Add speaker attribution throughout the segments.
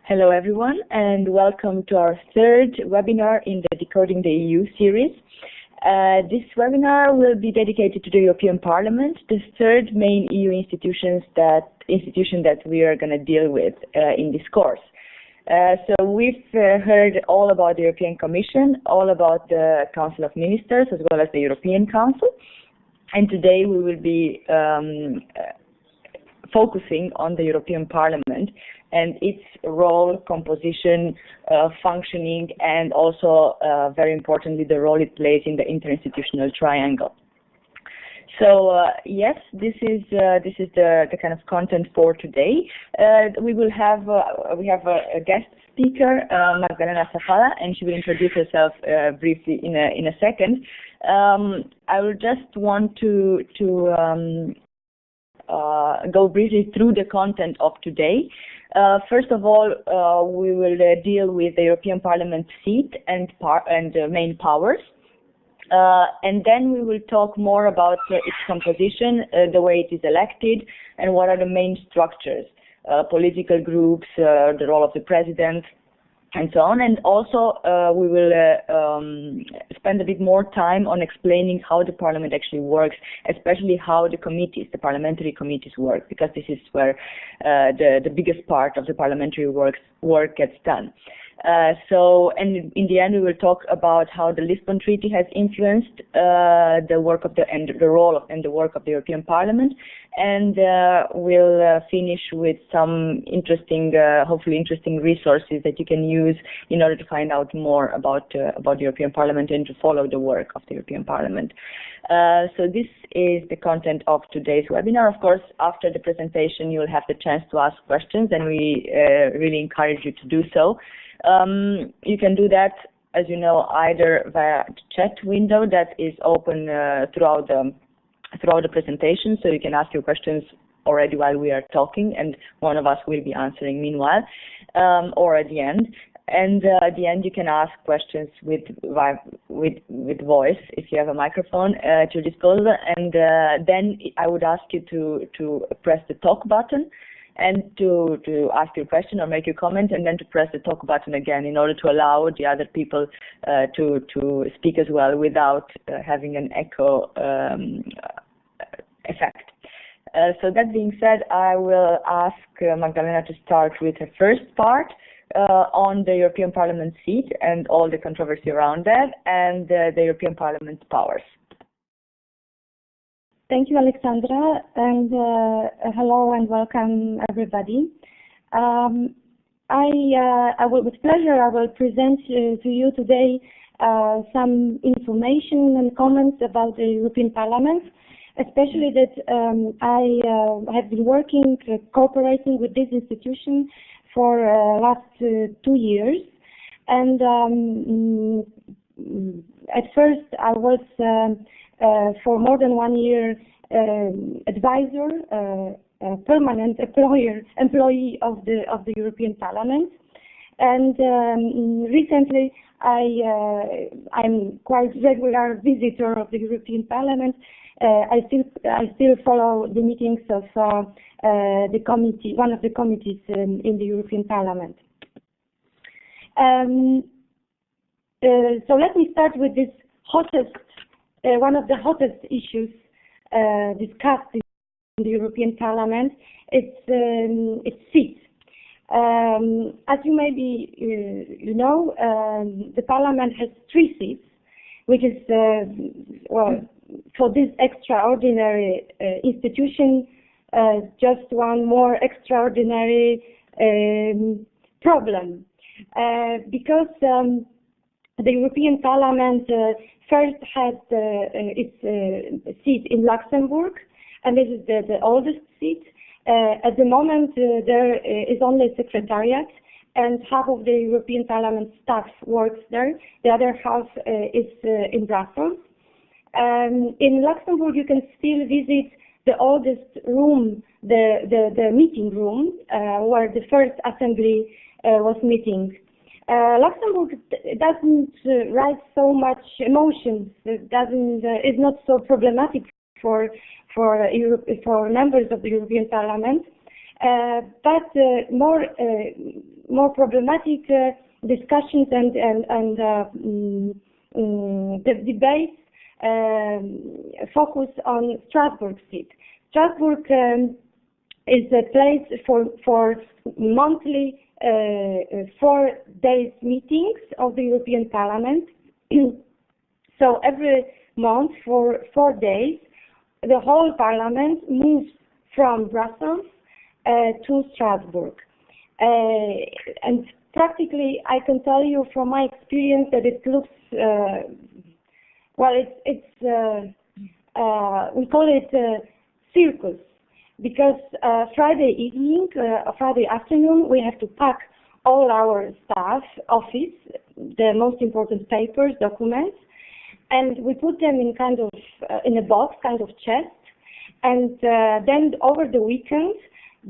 Speaker 1: Hello everyone, and welcome to our third webinar in the Decoding the EU series. This webinar will be dedicated to the European Parliament, the third main EU institution that we are going to deal with in this course. So we've heard all about the European Commission, all about the Council of Ministers, as well as the European Council. And today we will be focusing on the European Parliament and its role, composition, functioning, and also, very importantly, the role it plays in the interinstitutional triangle. So yes, this is the kind of content for today. We have a guest speaker, Magdalena Zafala, and she will introduce herself briefly in a second. I will just want to go briefly through the content of today. First of all, we will deal with the European Parliament seat and main powers. And then we will talk more about its composition, the way it is elected, and what are the main structures, political groups, the role of the president, and so on. And also, we will spend a bit more time on explaining how the Parliament actually works, especially how the committees, the parliamentary committees work, because this is where the biggest part of the parliamentary work gets done. And in the end, we will talk about how the Lisbon Treaty has influenced the work of the role and the work of the European Parliament, and we'll finish with some interesting, hopefully interesting resources that you can use in order to find out more about the European Parliament and to follow the work of the European Parliament. So this is the content of today's webinar. Of course, after the presentation, you'll have the chance to ask questions, and we really encourage you to do so. You can do that, as you know, either via the chat window that is open throughout the presentation, so you can ask your questions already while we are talking, and one of us will be answering meanwhile, or at the end. And at the end, you can ask questions with voice if you have a microphone at your disposal. And then I would ask you to press the talk button and to ask your question or make your comment, and then to press the talk button again in order to allow the other people to speak as well without having an echo effect. So that being said, I will ask Magdalena to start with her first part on the European Parliament seat and all the controversy around that, and the European Parliament's powers.
Speaker 2: Thank you, Alexandra, and hello and welcome everybody. With pleasure, I will present to you today some information and comments about the European Parliament, especially that I have been working, cooperating with this institution for last 2 years, and at first I was for more than 1 year advisor, permanent employee of the European Parliament, and recently I'm quite regular visitor of the European Parliament. I still follow the meetings of the committee, one of the committees in the European Parliament. So let me start with this one of the hottest issues discussed in the European Parliament. It's seats. As you maybe you know, the Parliament has 3 seats, which is well, for this extraordinary institution, just one more extraordinary problem, because the European Parliament first had its seat in Luxembourg, and this is the oldest seat. At the moment, there is only a secretariat, and half of the European Parliament staff works there. The other half is in Brussels. In Luxembourg, you can still visit the oldest room, the meeting room, where the first assembly was meeting. Luxembourg doesn't raise so much emotions. It's not so problematic for members of the European Parliament. But more more problematic discussions and the debates focus on Strasbourg seat. Strasbourg is a place for monthly 4 days meetings of the European Parliament. So every month for 4 days, the whole Parliament moves from Brussels to Strasbourg. And practically, I can tell you from my experience that it looks, well, we call it circus, because Friday evening, Friday afternoon, we have to pack all our staff, office, the most important papers, documents, and we put them in kind of in a box, kind of chest, and then over the weekend,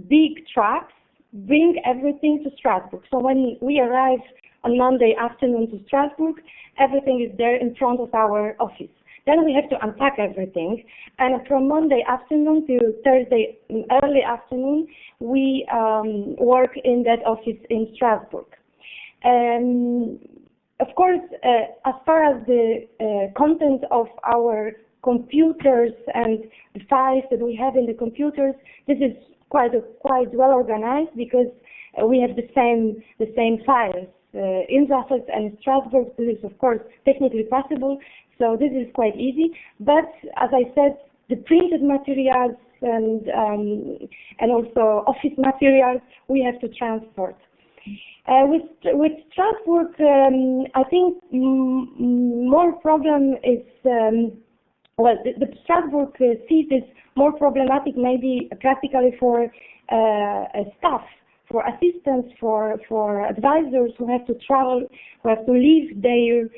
Speaker 2: big trucks bring everything to Strasbourg. So when we arrive on Monday afternoon to Strasbourg, everything is there in front of our office. Then we have to unpack everything, and from Monday afternoon to Thursday early afternoon, we work in that office in Strasbourg. Of course, as far as the content of our computers and the files that we have in the computers, this is quite well organized, because we have the same files in Brussels and in Strasbourg. This is of course technically possible, so this is quite easy. But as I said, the printed materials and also office materials we have to transport. With Strasbourg, I think more problem is, well, the Strasbourg seat is more problematic maybe practically for staff, for assistants, for advisors who have to travel, who have to leave their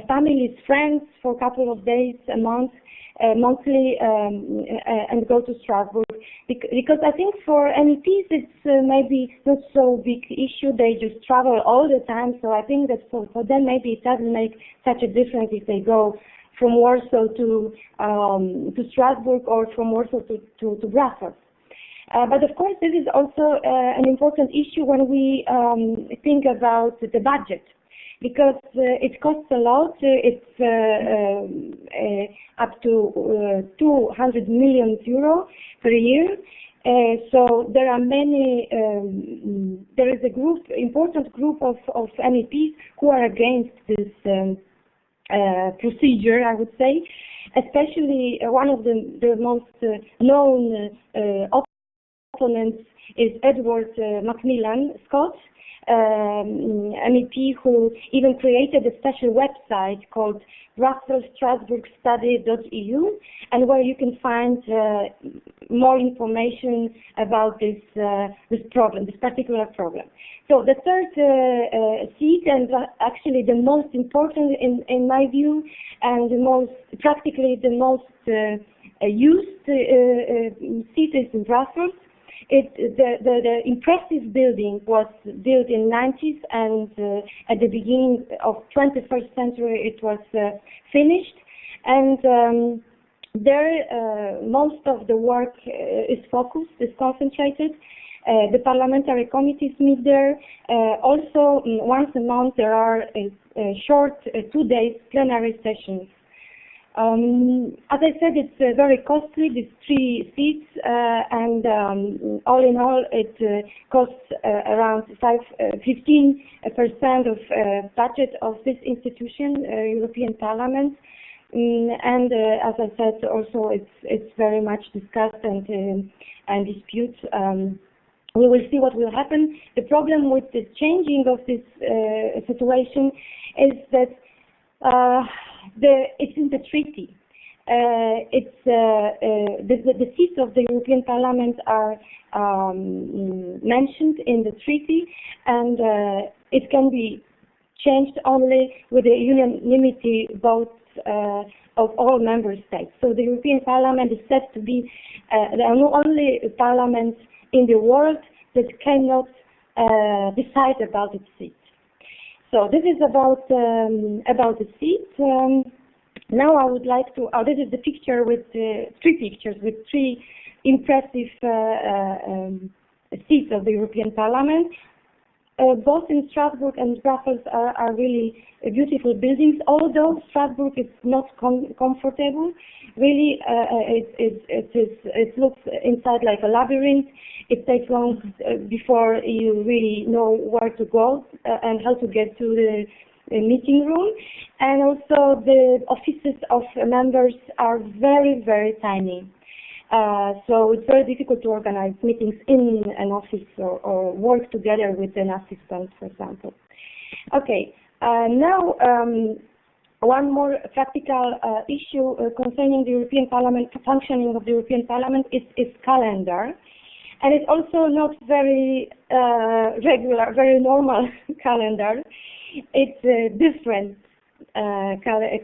Speaker 2: families, friends for a couple of days, a month, monthly, and go to Strasbourg. Because I think for MEPs it's maybe not so big issue. They just travel all the time. So I think that for them maybe it doesn't make such a difference if they go from Warsaw to Strasbourg or from Warsaw to Brussels. But of course, this is also an important issue when we think about the budget, because it costs a lot. It's up to 200 million euro per year. So there are many. There is a important group of MEPs who are against this procedure, I would say, especially one of the most known opponents is Edward Macmillan Scott, MEP, who even created a special website called BrusselsStrasbourgStudy.eu, and where you can find more information about this problem, this particular problem. So the third seat, and actually the most important in my view, and practically the most used seat is in Brussels. The impressive building was built in the 90s, and at the beginning of 21st century it was finished. And there most of the work is focused, is concentrated. The parliamentary committees meet there. Also, once a month there are short 2 days plenary sessions. As I said, it's very costly, these 3 seats, and all in all it costs around 15% of budget of this institution, European Parliament. And as I said, also it's very much discussed and disputed. We will see what will happen. The problem with the changing of this situation is that it's in the treaty. The seats of the European Parliament are mentioned in the treaty, and it can be changed only with the unanimity votes of all member states. So the European Parliament is said to be the only parliament in the world that cannot decide about its seat. So this is about the seat. Now I would like to. This is the picture with 3 pictures with 3 impressive seats of the European Parliament. both in Strasbourg and Brussels are really beautiful buildings, although Strasbourg is not comfortable. Really, it looks inside like a labyrinth. It takes long before you really know where to go and how to get to the meeting room. And also the offices of members are very, very tiny. So it's very difficult to organize meetings in an office or work together with an assistant, for example. Okay, now one more practical issue concerning the European Parliament, functioning of the European Parliament is calendar. And it's also not very regular, very normal calendar. It's a different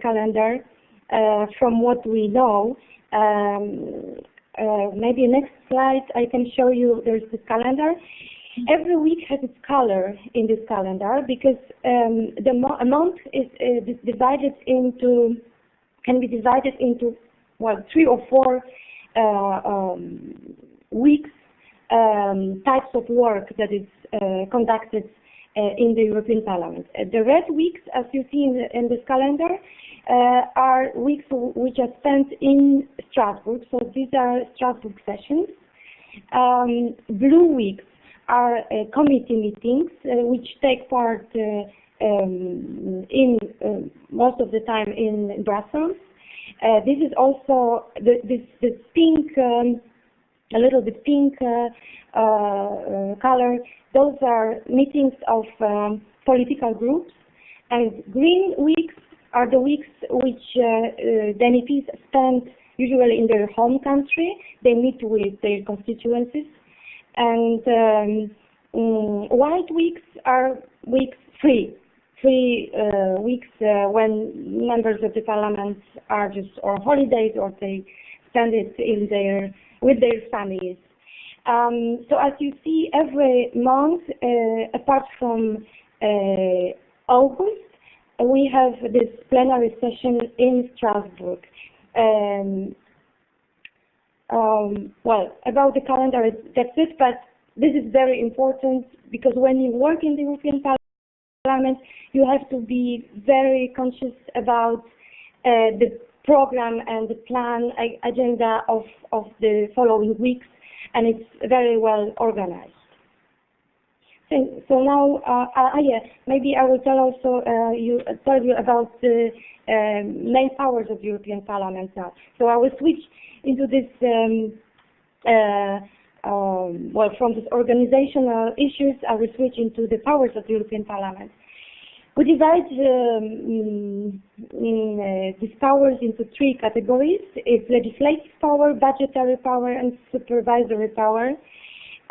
Speaker 2: calendar from what we know. Maybe next slide I can show you. There's the calendar. Every week has its color in this calendar because the month is divided into, can be divided into, well, 3 or 4 weeks, types of work that is conducted in the European Parliament. The red weeks, as you see in this calendar, are weeks which are spent in Strasbourg, so these are Strasbourg sessions. Blue weeks are committee meetings which take part in most of the time in Brussels. This is also this pink, a little bit pink color. Those are meetings of political groups, and green weeks are the weeks which the MEPs spend usually in their home country. They meet with their constituencies. And white weeks are weeks free weeks when members of the parliament are just on holidays or they spend it with their families. So as you see, every month, apart from August, we have this plenary session in Strasbourg. Well, about the calendar, that's it, but this is very important because when you work in the European Parliament, you have to be very conscious about the program and the plan agenda of the following weeks, and it's very well organized. So now, yeah, maybe I will tell you about the main powers of the European Parliament now. So I will switch into this, well, from these organizational issues, I will switch into the powers of the European Parliament. We divide these powers into 3 categories. It's legislative power, budgetary power, and supervisory power.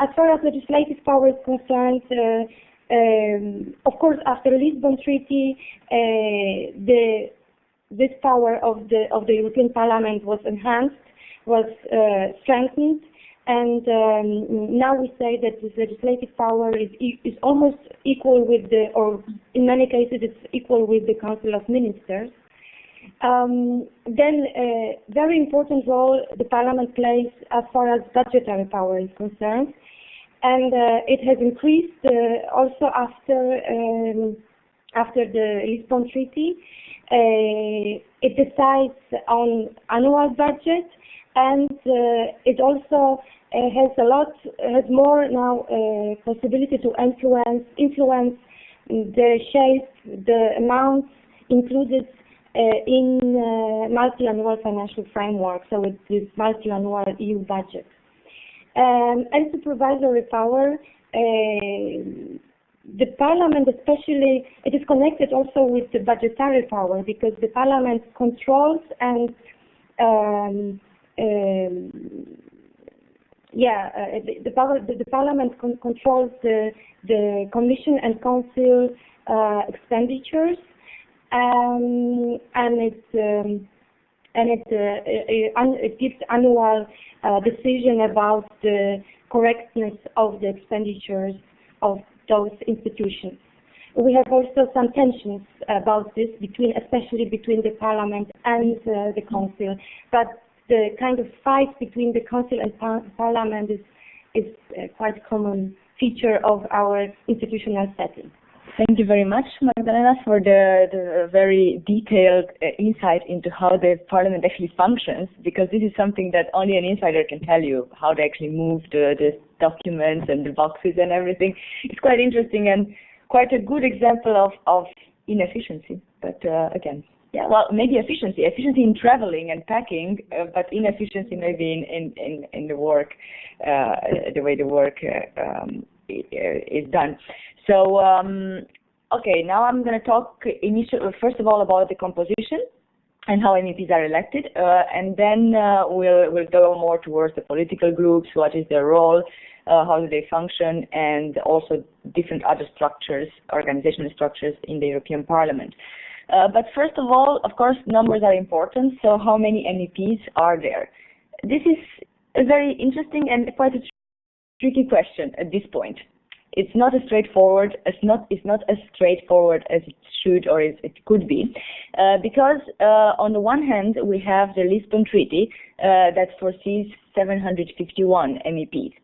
Speaker 2: As far as legislative power is concerned, of course, after the Lisbon Treaty, this power of the European Parliament was enhanced, was strengthened, and now we say that this legislative power is almost equal with or in many cases it's equal with the Council of Ministers. Then a very important role the Parliament plays as far as budgetary power is concerned, and it has increased also after the Lisbon Treaty. It decides on annual budget, and it also has more now possibility to influence the shape, the amounts included in multi-annual financial framework, so it's this multi-annual EU budget. And supervisory power, the Parliament especially, it is connected also with the budgetary power because the Parliament controls and the Parliament controls the Commission and Council expenditures, and it gives annual decision about the correctness of the expenditures of those institutions. We have also some tensions about this, especially between the Parliament and the Council, but the kind of fight between the Council and Parliament is quite common feature of our institutional setting.
Speaker 1: Thank you very much, Magdalena, for the very detailed insight into how the Parliament actually functions, because this is something that only an insider can tell you, how they actually move the documents and the boxes and everything. It's quite interesting and quite a good example of inefficiency. But again, yeah, well, maybe efficiency in traveling and packing, but inefficiency maybe in the work, the way the work is done. So, okay, now I'm going to talk first of all about the composition and how MEPs are elected, and then we'll go more towards the political groups, what is their role, how do they function, and also different other structures, organizational structures in the European Parliament. But first of all, of course, numbers are important. So how many MEPs are there? This is a very interesting and quite a tricky question at this point. It's not as straightforward. It's not as straightforward as it should or as it could be, because on the one hand we have the Lisbon Treaty that foresees 751 MEPs.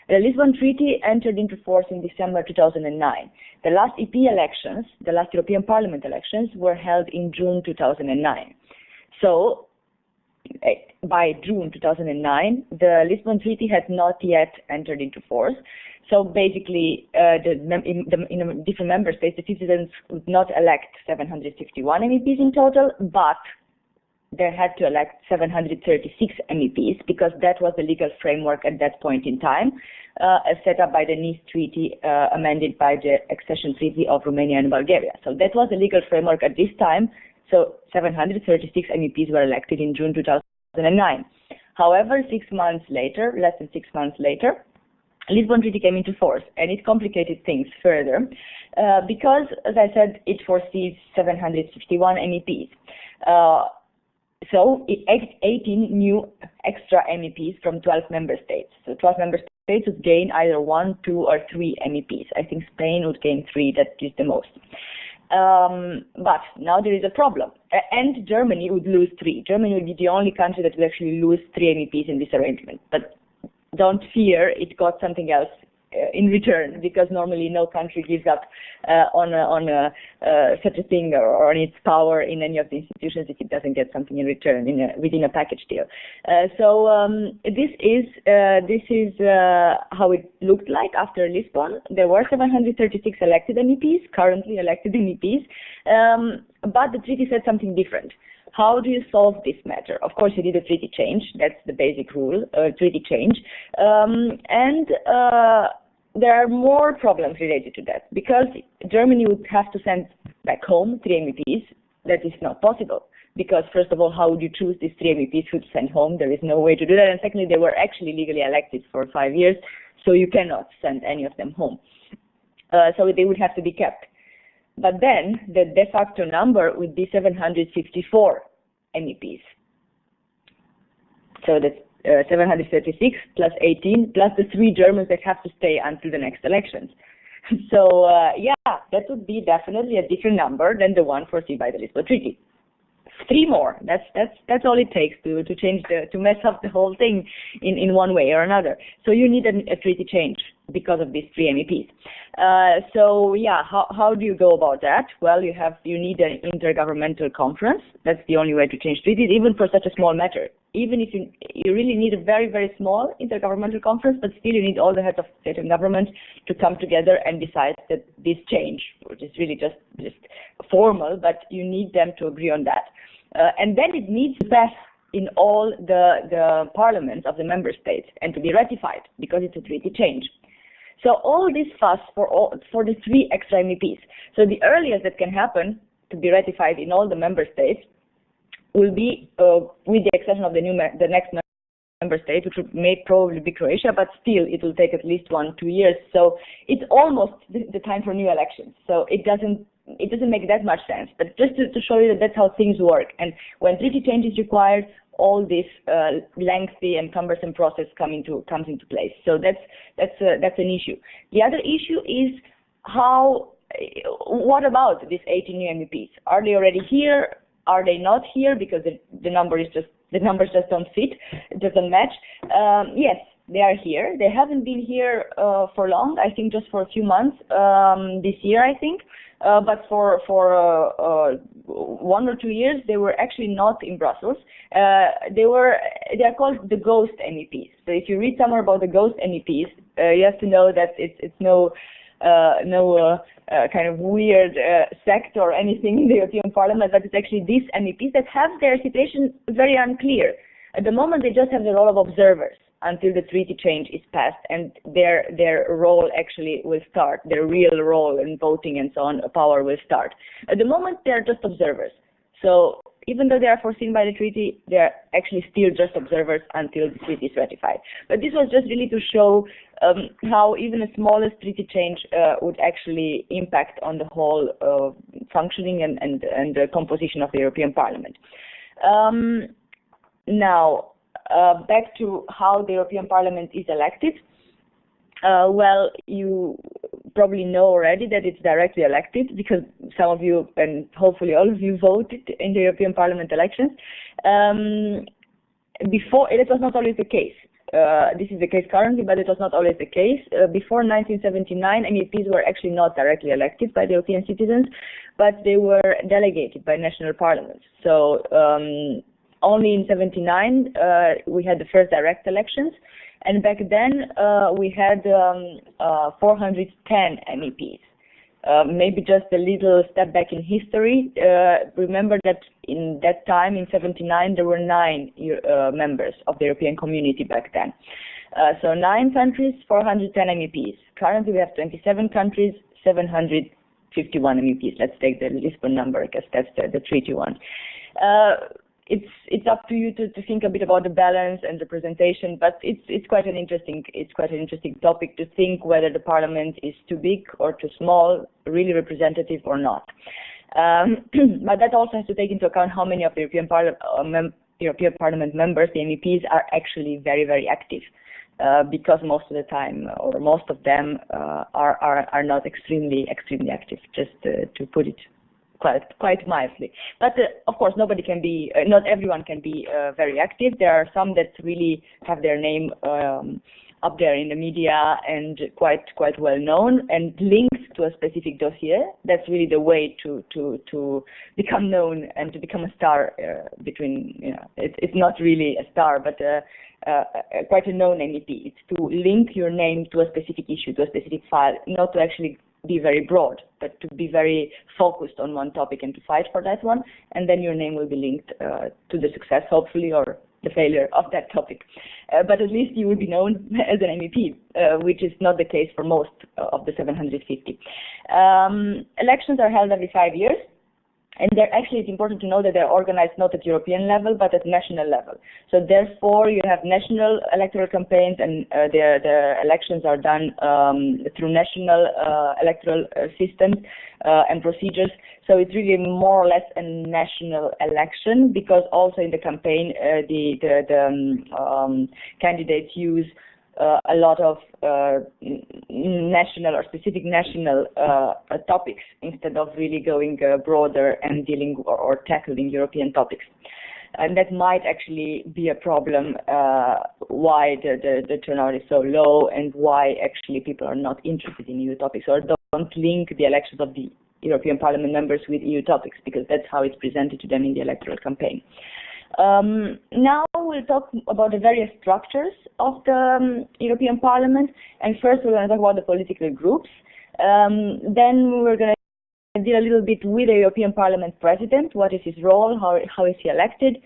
Speaker 1: The Lisbon Treaty entered into force in December 2009. The last EP elections, the last European Parliament elections, were held in June 2009. So, by June 2009, the Lisbon Treaty had not yet entered into force. So basically, in different member states, the citizens would not elect 751 MEPs in total, but they had to elect 736 MEPs because that was the legal framework at that point in time, set up by the Nice Treaty, amended by the accession treaty of Romania and Bulgaria. So that was the legal framework at this time. So 736 MEPs were elected in June 2009. However, 6 months later, less than 6 months later, Lisbon Treaty came into force, and it complicated things further because, as I said, it foresees 751 MEPs. So 18 new extra MEPs from 12 member states. So 12 member states would gain either 1, 2, or 3 MEPs. I think Spain would gain 3, that is the most. But now there is a problem, and Germany would lose 3. Germany would be the only country that would actually lose 3 MEPs in this arrangement. But don't fear, it got something else in return, because normally no country gives up on such a thing or on its power in any of the institutions if it doesn't get something in return within a package deal. This is how it looked like after Lisbon. There were 736 elected MEPs, currently elected MEPs, but the treaty said something different. How do you solve this matter? Of course, you need a treaty change. That's the basic rule, treaty change. There are more problems related to that, because Germany would have to send back home 3 MEPs. That is not possible, because first of all, how would you choose these 3 MEPs who to send home? There is no way to do that. And secondly, they were actually legally elected for 5 years, so you cannot send any of them home. So they would have to be kept. But then the de facto number would be 754 MEPs. So that's 736 plus 18 plus the 3 Germans that have to stay until the next elections. So yeah, that would be definitely a different number than the one foreseen by the Lisbon Treaty. 3 more. That's all it takes to change to mess up the whole thing in one way or another. So you need a treaty change because of these 3 MEPs. So yeah, how do you go about that? Well, you need an intergovernmental conference. That's the only way to change treaties, even for such a small matter. Even if you really need a very, very small intergovernmental conference, but still you need all the heads of state and government to come together and decide that this change, which is really just formal, but you need them to agree on that. And then it needs to pass in all the parliaments of the member states and to be ratified, because it's a treaty change. So all this fuss for the 3 extra MEPs. So the earliest that can happen to be ratified in all the member states will be with the exception of the next member state, which may probably be Croatia, but still it will take at least 1-2 years. So it's almost the time for new elections. So it doesn't make that much sense. But just to show you that that's how things work. And when treaty change is required, all this lengthy and cumbersome process comes into place. So that's an issue. The other issue is what about these 18 new MEPs? Are they already here? Are they not here because the numbers just don't fit? It doesn't match? Yes, they are here. They haven't been here for long, I think just for a few months this year, I think. But for 1 or 2 years, they were actually not in Brussels. They are called the ghost MEPs. So if you read somewhere about the ghost MEPs, you have to know that it's no kind of weird sect or anything in the European Parliament, but it's actually these MEPs that have their situation very unclear. At the moment, they just have the role of observers until the treaty change is passed, and their role actually will start. Their real role in voting and so on, power will start. At the moment, they are just observers. So even though they are foreseen by the treaty, they are actually still just observers until the treaty is ratified. But this was just really to show how even the smallest treaty change would actually impact on the whole functioning and the composition of the European Parliament. Now, back to how the European Parliament is elected. Well, you probably know already that it's directly elected because some of you, and hopefully all of you, voted in the European Parliament elections. Before, it was not always the case. This is the case currently, but it was not always the case. Before 1979, MEPs were actually not directly elected by the European citizens, but they were delegated by national parliaments. So only in 79 we had the first direct elections, and back then we had 410 MEPs. Maybe just a little step back in history. Remember that in that time, in 79, there were 9 members of the European Community back then. So 9 countries, 410 MEPs. Currently we have 27 countries, 751 MEPs. Let's take the Lisbon number because that's the treaty one. It's up to you to think a bit about the balance and representation, but it's quite an interesting topic to think whether the parliament is too big or too small, really representative or not. But that also has to take into account how many of the European Parliament members, the MEPs, are actually very, very active, because most of the time, or most of them, are not extremely active. Just to put it quite mildly. But of course, not everyone can be very active. There are some that really have their name up there in the media and quite well known and linked to a specific dossier. That's really the way to become known and to become a star. It's not really a star, but quite a known MEP. It's to link your name to a specific issue, to a specific file, not to actually be very broad, but to be very focused on one topic and to fight for that one, and then your name will be linked to the success, hopefully, or the failure of that topic. But at least you will be known as an MEP, which is not the case for most of the 750. Elections are held every 5 years. And it's important to know that they're organized not at European level, but at national level. So therefore, you have national electoral campaigns, and the elections are done through national electoral systems and procedures. So it's really more or less a national election, because also in the campaign, the candidates use a lot of national or specific national topics instead of really going broader and dealing or tackling European topics. And that might actually be a problem why the turnout is so low and why actually people are not interested in EU topics or don't link the elections of the European Parliament members with EU topics, because that's how it's presented to them in the electoral campaign. Now we'll talk about the various structures of the European Parliament, and first we're going to talk about the political groups. Then we're going to deal a little bit with the European Parliament President, what is his role, how is he elected,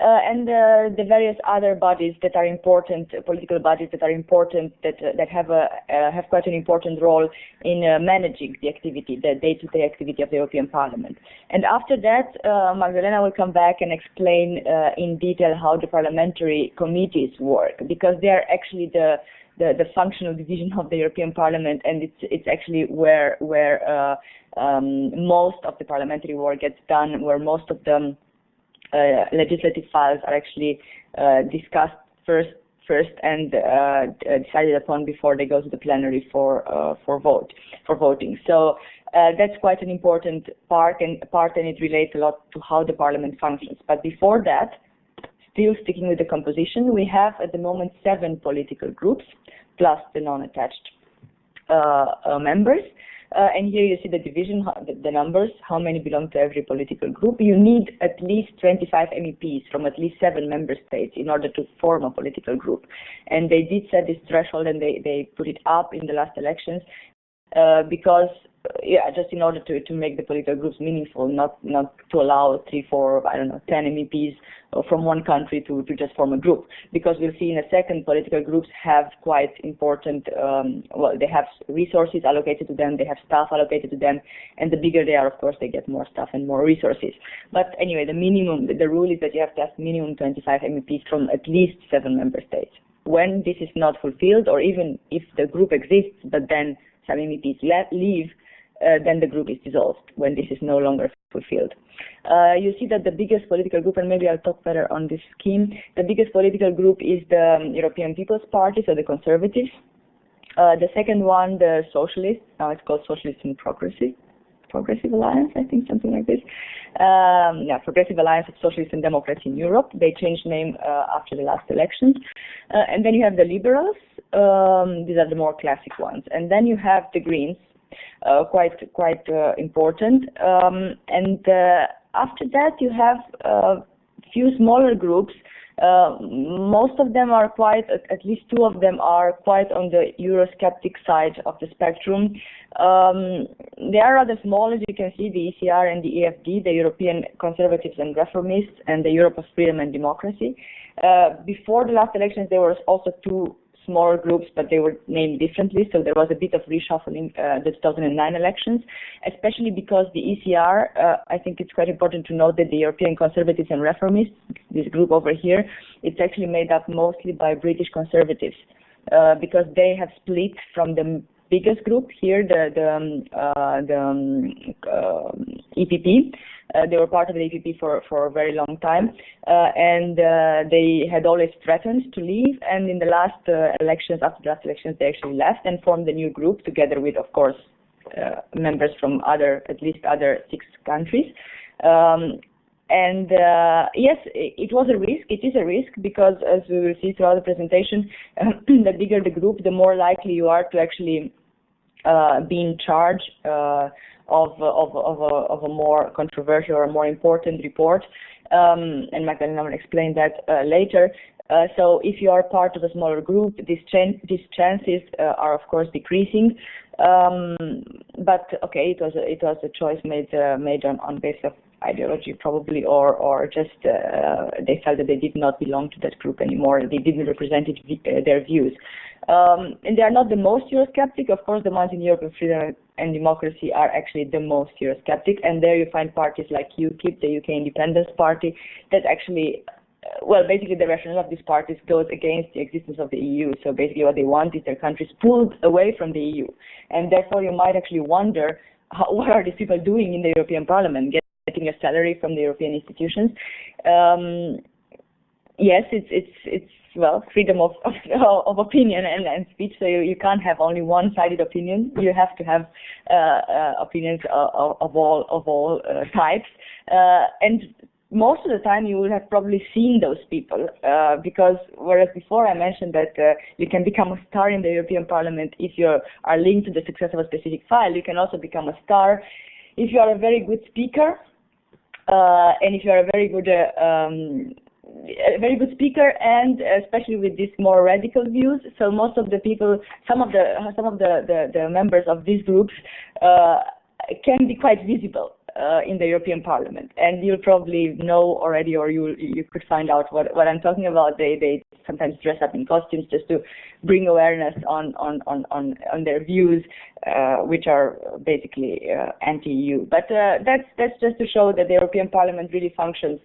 Speaker 1: and the various other bodies that are important, political bodies that are important, that have quite an important role in managing the activity, the day-to-day activity of the European Parliament. And after that, Magdalena will come back and explain in detail how the parliamentary committees work, because they are actually the functional division of the European Parliament, and it's actually where most of the parliamentary work gets done, where most of the legislative files are actually discussed first and decided upon before they go to the plenary for voting. So that's quite an important part, and it relates a lot to how the Parliament functions. But before that, still sticking with the composition. We have at the moment 7 political groups, plus the non-attached members. And here you see the division, the numbers, how many belong to every political group. You need at least 25 MEPs from at least 7 member states in order to form a political group. And they did set this threshold, and they put it up in the last elections because, just in order to make the political groups meaningful, not to allow 3, 4, 10 MEPs from one country to just form a group. Because we'll see in a second, political groups have quite important, they have resources allocated to them, they have staff allocated to them, and the bigger they are, of course, they get more staff and more resources. But anyway, the rule is that you have to have minimum 25 MEPs from at least 7 member states. When this is not fulfilled, or even if the group exists, but then some MEPs leave, then the group is dissolved when this is no longer fulfilled. You see that the biggest political group, and maybe I'll talk better on this scheme, the biggest political group is the European People's Party, so the Conservatives. The second one, the Socialists, now it's called Socialists and Progressive Alliance, I think, something like this. Progressive Alliance of Socialists and Democrats in Europe. They changed name after the last elections. And then you have the Liberals. These are the more classic ones. And then you have the Greens, quite important. And after that, you have a few smaller groups. Most of them are at least 2 of them are quite on the Eurosceptic side of the spectrum. They are rather small, as you can see, the ECR and the EFD, the European Conservatives and Reformists, and the Europe of Freedom and Democracy. Before the last elections, there were also 2 smaller groups, but they were named differently, so there was a bit of reshuffling the 2009 elections, especially because the ECR, I think it's quite important to note that the European Conservatives and Reformists, this group over here, it's actually made up mostly by British Conservatives, because they have split from the biggest group here, the EPP. They were part of the EPP for a very long time, and they had always threatened to leave, and in the last elections, after the last elections, they actually left and formed a new group together with, of course, members from at least other 6 countries. Yes, it was a risk. It is a risk because, as we will see throughout the presentation, the bigger the group, the more likely you are to actually be in charge of a more controversial or a more important report. And Magdalena will explain that later. So if you are part of a smaller group, these chances are of course decreasing. But okay, it was a choice made on basis of ideology probably, or just they felt that they did not belong to that group anymore. They didn't represent their views. And they are not the most Eurosceptic. Of course, the ones in Europe of Freedom and Democracy are actually the most Eurosceptic. And there you find parties like UKIP, the UK Independence Party, that actually, basically the rationale of these parties goes against the existence of the EU. So basically what they want is their countries pulled away from the EU. And therefore you might actually wonder, what are these people doing in the European Parliament, getting a salary from the European institutions? Yes, it's freedom of opinion and speech. So you can't have only one-sided opinion. You have to have opinions of all types. And most of the time you will have probably seen those people, because whereas before I mentioned that you can become a star in the European Parliament if you are linked to the success of a specific file, you can also become a star if you are a very good speaker, and if you are a very good speaker, and especially with these more radical views. So most of the people, some of the members of these groups can be quite visible in the European Parliament, and you'll probably know already, or you could find out what I'm talking about. They sometimes dress up in costumes just to bring awareness on their views, which are basically anti-EU. But that's just to show that the European Parliament really functions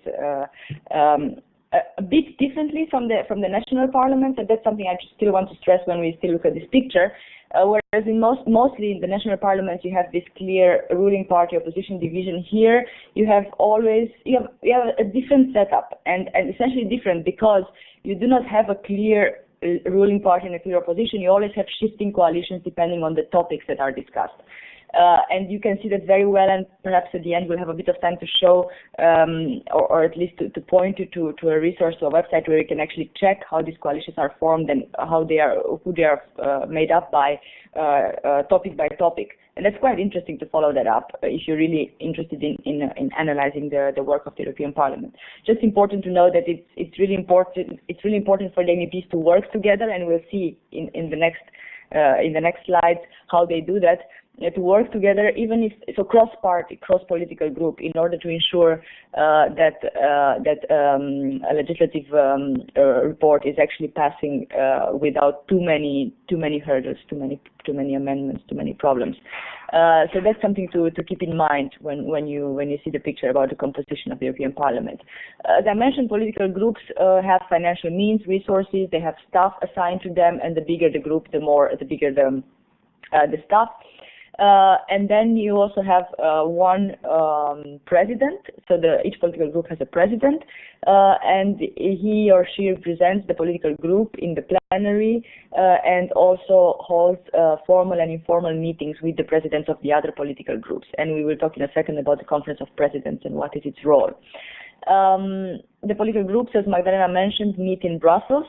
Speaker 1: a bit differently from the national parliaments, and that's something I still want to stress when we still look at this picture. Whereas in mostly in the national parliaments you have this clear ruling party opposition division. Here you have a different setup, and essentially different because you do not have a clear ruling party and a clear opposition. You always have shifting coalitions depending on the topics that are discussed. And you can see that very well, and perhaps at the end we'll have a bit of time to show, or at least to point you to a resource or a website where you can actually check how these coalitions are formed and who they are made up by, topic by topic. And that's quite interesting to follow that up if you're really interested in analyzing the work of the European Parliament. Just important to know that it's really important for the MEPs to work together, and we'll see in the next slides how they do that. To work together, even if it's a cross-party, cross-political group, in order to ensure that a legislative report is actually passing without too many hurdles, too many amendments, too many problems. So that's something to keep in mind when you see the picture about the composition of the European Parliament. As I mentioned, political groups have financial means, resources, they have staff assigned to them, and the bigger the group, the bigger the staff. And then you also have one president, so each political group has a president, and he or she represents the political group in the plenary and also holds formal and informal meetings with the presidents of the other political groups. And we will talk in a second about the Conference of Presidents and what is its role. The political groups, as Magdalena mentioned, meet in Brussels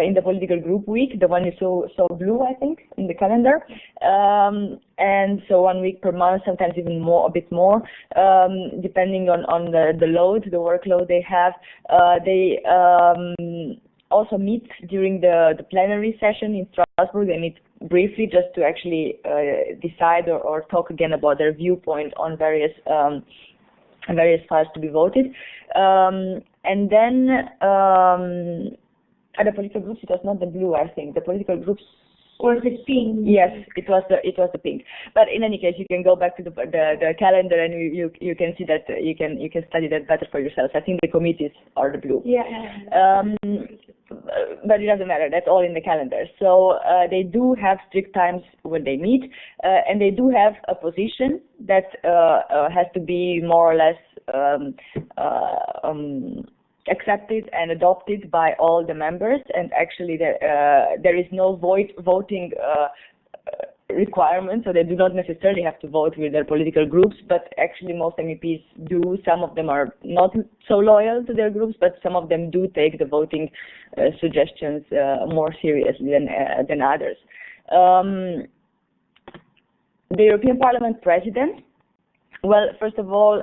Speaker 1: in the political group week, the one you saw blue, I think, in the calendar. And so 1 week per month, sometimes even more, a bit more, depending on the load, the workload they have. They also meet during the plenary session in Strasbourg. They meet briefly just to actually decide or talk again about their viewpoint on various files to be voted. And then the political groups, it was not the blue, I think. The political groups,
Speaker 2: or the pink.
Speaker 1: Yes, it was the pink. But in any case, you can go back to the calendar, and you can see that you can study that better for yourself. I think the committees are the blue.
Speaker 2: Yeah.
Speaker 1: But it doesn't matter. That's all in the calendar. So they do have strict times when they meet, and they do have a position that has to be more or less accepted and adopted by all the members, and actually there is no voting requirement, so they do not necessarily have to vote with their political groups, but actually most MEPs do. Some of them are not so loyal to their groups, but some of them do take the voting suggestions more seriously than others. The European Parliament President, well, first of all,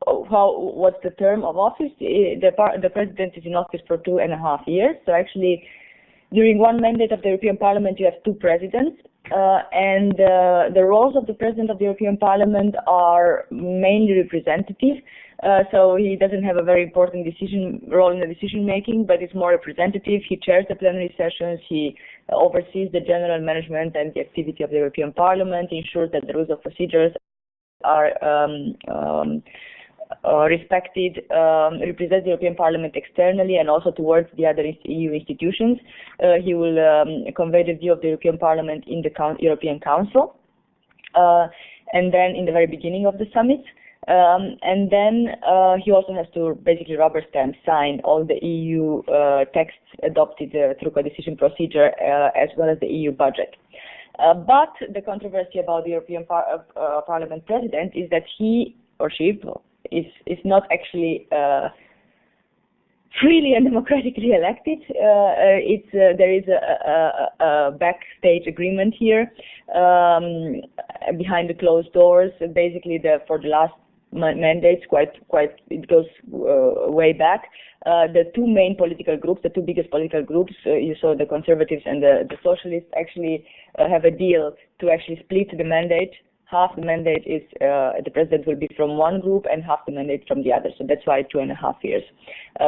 Speaker 1: what's the term of office? The President is in office for 2.5 years. So actually, during one mandate of the European Parliament, you have two presidents. And the roles of the President of the European Parliament are mainly representative. So he doesn't have a very important role in the decision making, but it's more representative. He chairs the plenary sessions. He oversees the general management and the activity of the European Parliament, ensures that the rules of procedures are respected, represents the European Parliament externally and also towards the other EU institutions. He will convey the view of the European Parliament in the European Council, and then in the very beginning of the summit. And then he also has to basically rubber stamp, sign all the EU texts adopted through co-decision procedure, as well as the EU budget. But the controversy about the European Parliament President is that he or she is not actually freely and democratically elected. There is a backstage agreement here behind the closed doors. Basically, for the last mandates, it goes way back. The two main political groups, the two biggest political groups, you saw the Conservatives and the Socialists, actually have a deal to actually split the mandate. Half the mandate is the president will be from one group and half the mandate from the other. So that's why 2.5 years.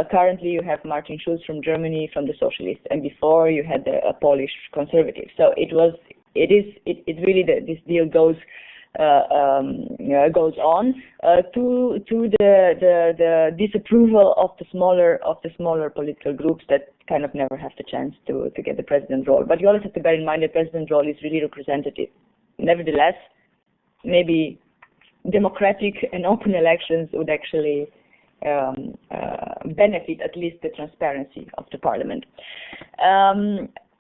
Speaker 1: Currently, you have Martin Schulz from Germany, from the Socialists, and before you had a Polish Conservative. So this deal goes on to the disapproval of the smaller political groups that kind of never have the chance to get the president role. But you always have to bear in mind the president role is really representative. Nevertheless, maybe democratic and open elections would actually benefit at least the transparency of the parliament.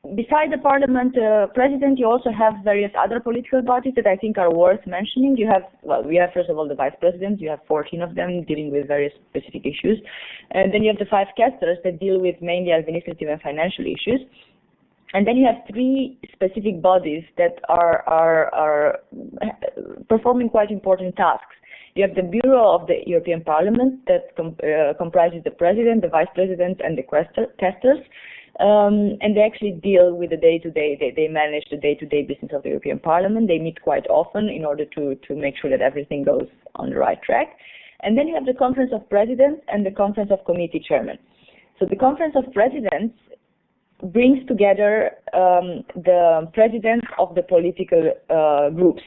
Speaker 1: Beside the Parliament President, you also have various other political bodies that I think are worth mentioning. We have first of all the Vice President. You have 14 of them dealing with various specific issues, and then you have the 5 casters that deal with mainly administrative and financial issues. And then you have 3 specific bodies that are performing quite important tasks. You have the Bureau of the European Parliament that comprises the President, the Vice President, and the casters. And they actually deal with the day-to-day, they manage the day-to-day business of the European Parliament. They meet quite often in order to make sure that everything goes on the right track. And then you have the Conference of Presidents and the Conference of Committee Chairmen. So the Conference of Presidents brings together the presidents of the political groups.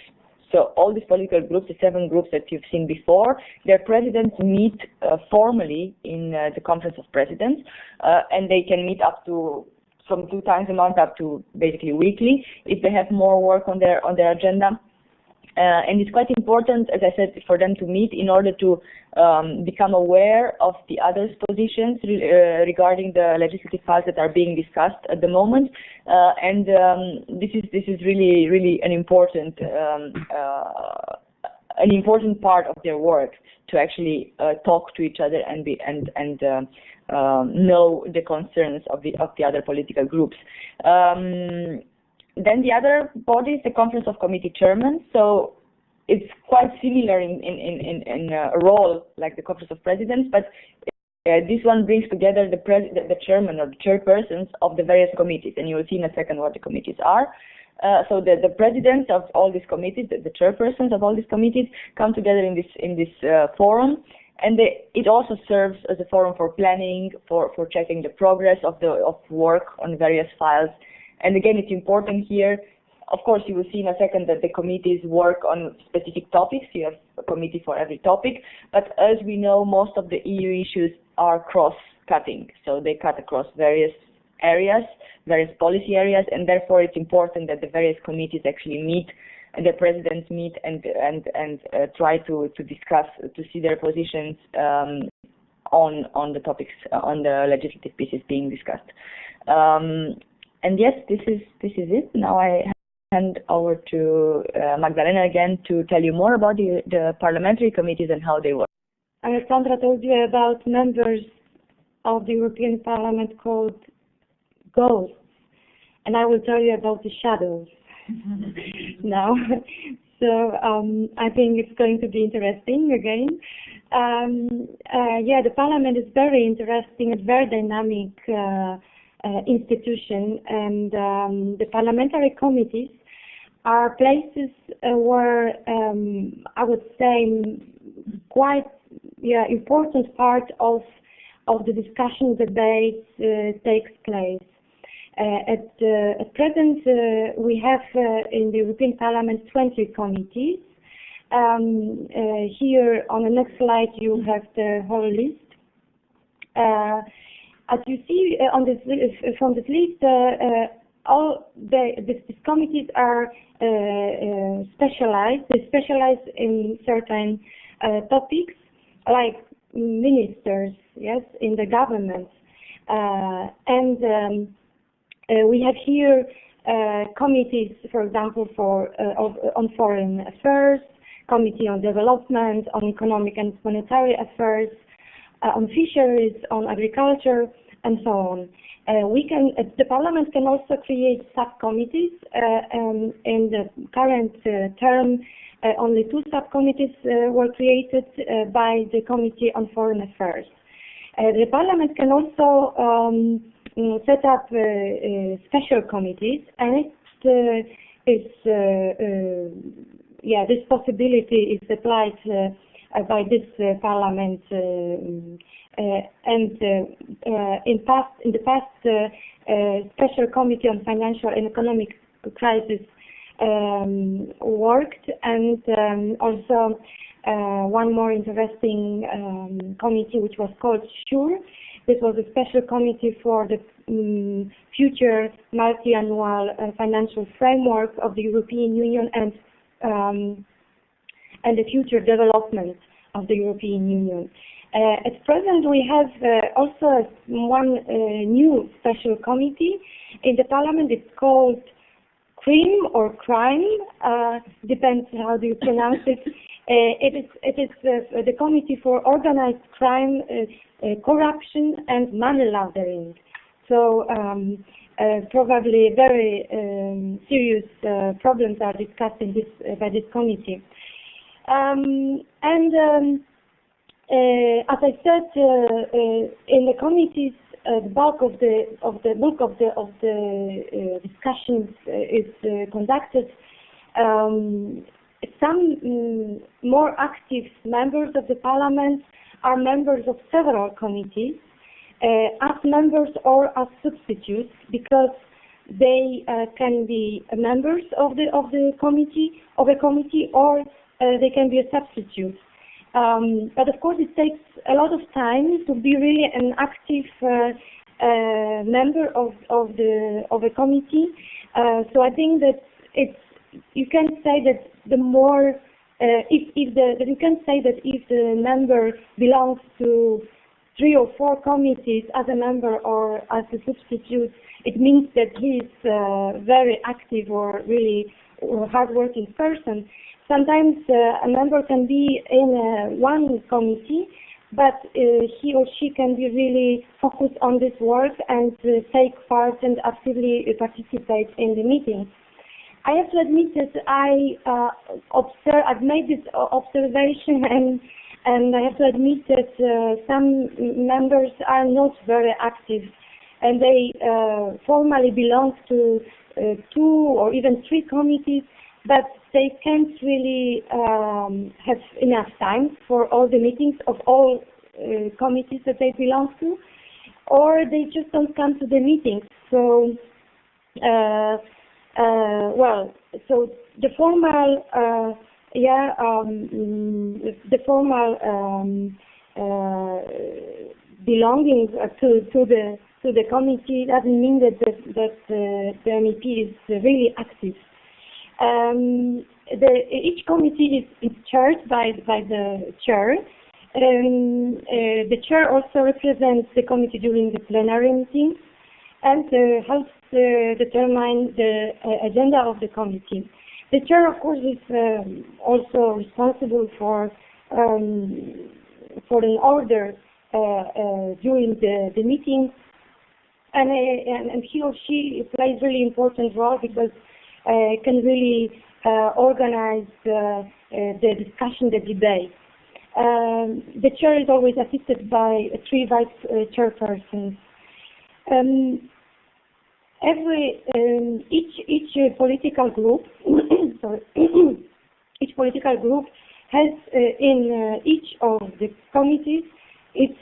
Speaker 1: So all these political groups, the 7 groups that you've seen before, their presidents meet formally in the Conference of Presidents, and they can meet up to from 2 times a month up to basically weekly if they have more work on their agenda. And it's quite important, as I said, for them to meet in order to become aware of the others' positions regarding the legislative files that are being discussed at the moment. And this is really an important part of their work, to actually talk to each other and know the concerns of the other political groups. Then the other body is the Conference of Committee Chairmen. So it's quite similar in a role like the Conference of Presidents, but this one brings together the chairman or the chairpersons of the various committees, and you will see in a second what the committees are. So the presidents of all these committees, the chairpersons of all these committees, come together in this forum, and it also serves as a forum for planning, for checking the progress of work on various files. And again, it's important here. Of course, you will see in a second that the committees work on specific topics. You have a committee for every topic. But as we know, most of the EU issues are cross-cutting. So they cut across various areas, various policy areas, and therefore it's important that the various committees actually meet, and the presidents meet and try to discuss, to see their positions on the topics, on the legislative pieces being discussed. And yes, this is it. Now I hand over to Magdalena again to tell you more about the parliamentary committees and how they work.
Speaker 2: Alexandra told you about members of the European Parliament called ghosts, and I will tell you about the shadows now. So I think it's going to be interesting again. Yeah, the Parliament is very interesting and very dynamic institution, and the parliamentary committees are places where I would say quite important part of the discussion debate takes place. At present, we have in the European Parliament 20 committees. Here on the next slide you have the whole list. As you see on this from this list, all these committees are specialized. They specialize in certain topics, like ministers, yes, in the government. And we have here committees, for example, on foreign affairs, committee on development, on economic and monetary affairs, on fisheries, on agriculture, and so on. The Parliament can also create subcommittees. In the current term, only 2 subcommittees were created by the Committee on Foreign Affairs. The Parliament can also set up special committees, and this possibility is applied by this Parliament, and in the past, Special Committee on Financial and Economic Crisis worked, and also one more interesting committee, which was called SURE. This was a special committee for the future multi-annual financial framework of the European Union and the future development of the European Union. At present, we have also one new special committee in the Parliament. It's called CRIM or Crime, depends how do you pronounce it. It is the Committee for Organized Crime, Corruption and Money Laundering. So probably very serious problems are discussed in by this committee. As I said, in the committees, the bulk of the discussions is conducted. Some more active members of the Parliament are members of several committees, as members or as substitutes, because they can be members of a committee, or they can be a substitute. But of course, it takes a lot of time to be really an active member of a committee. So I think that you can say that the more if the member belongs to 3 or 4 committees as a member or as a substitute, it means that he is very active or really hard-working person. Sometimes a member can be in one committee, but he or she can be really focused on this work and take part and actively participate in the meetings. I have to admit that I've made this observation, and I have to admit that some members are not very active, and they formally belong to 2 or even 3 committees, but they can't really have enough time for all the meetings of all committees that they belong to, or they just don't come to the meetings. So, so the formal, belonging to the committee doesn't mean that the MEP is really active. Each committee is chaired by the chair. The chair also represents the committee during the plenary meeting and helps determine the agenda of the committee. The chair, of course, is also responsible for an order during the meeting, and he or she plays really important role because can really organize the discussion, the debate. The chair is always assisted by 3 vice chairpersons. Each political group, sorry, each political group has in each of the committees its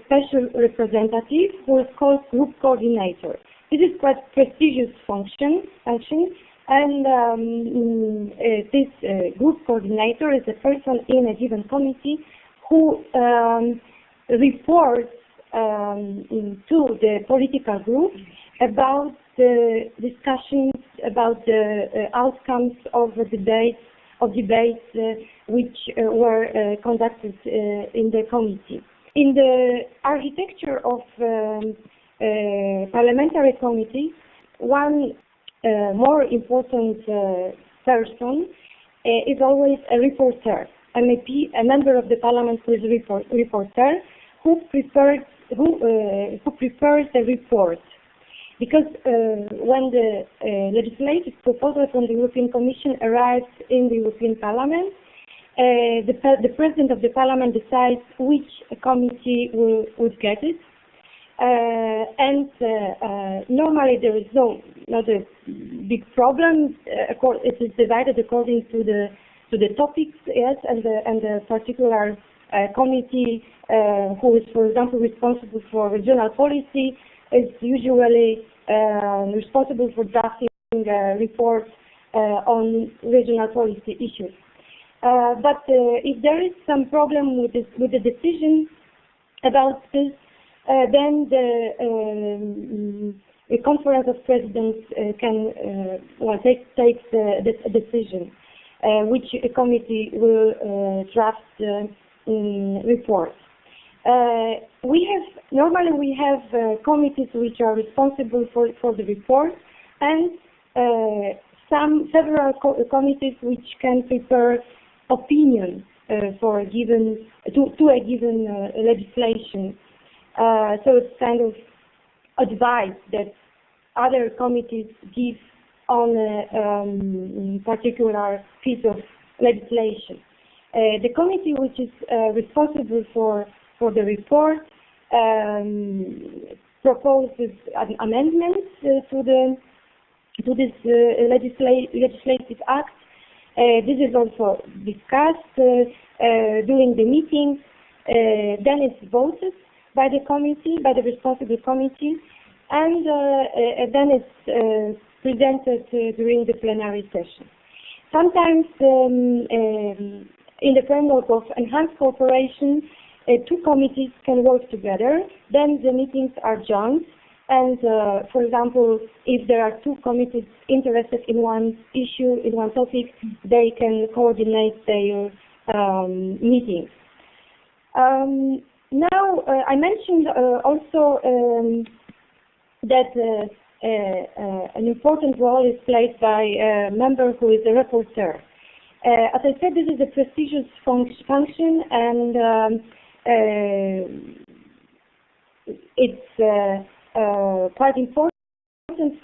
Speaker 2: special representative, who is called group coordinator. This is quite prestigious function, and this group coordinator is a person in a given committee who reports to the political group about the discussions, about the outcomes of the debates which were conducted in the committee. In the architecture of parliamentary committees, one more important person is always a reporter, a MEP, a member of the parliament who is a reporter, who prepares the report. Because when the legislative proposal from the European Commission arrives in the European Parliament, the President of the Parliament decides which committee would get it. Normally there is not a big problem. It is divided according to the topics, yes, and the particular committee who is, for example, responsible for regional policy is usually responsible for drafting reports on regional policy issues. But if there is some problem with the decision about this, then the Conference of Presidents can take a decision which a committee will draft reports. Normally we have committees which are responsible for the report, and several committees which can prepare opinion for a given legislation. So it's kind of advice that other committees give on a particular piece of legislation. The committee which is responsible for the report proposes amendments to this legislative act. This is also discussed during the meeting. Then it's voted by the committee, by the responsible committee, and then it's presented during the plenary session. Sometimes, in the framework of enhanced cooperation, two committees can work together. Then the meetings are joined, and for example, if there are two committees interested in one issue, in one topic, they can coordinate their meetings. Now, I mentioned also that an important role is played by a member who is a rapporteur. As I said, this is a prestigious function, and it's quite important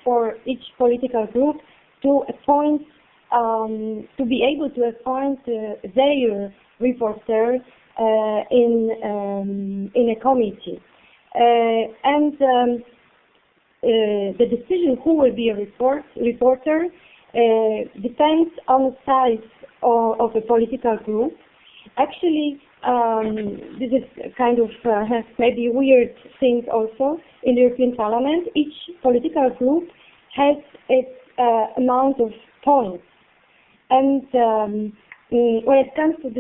Speaker 2: for each political group to appoint, to be able to appoint their rapporteur in a committee. The decision who will be a reporter depends on the size of a political group. Actually, this is kind of maybe a weird thing also in the European Parliament. Each political group has its amount of points, and when it comes to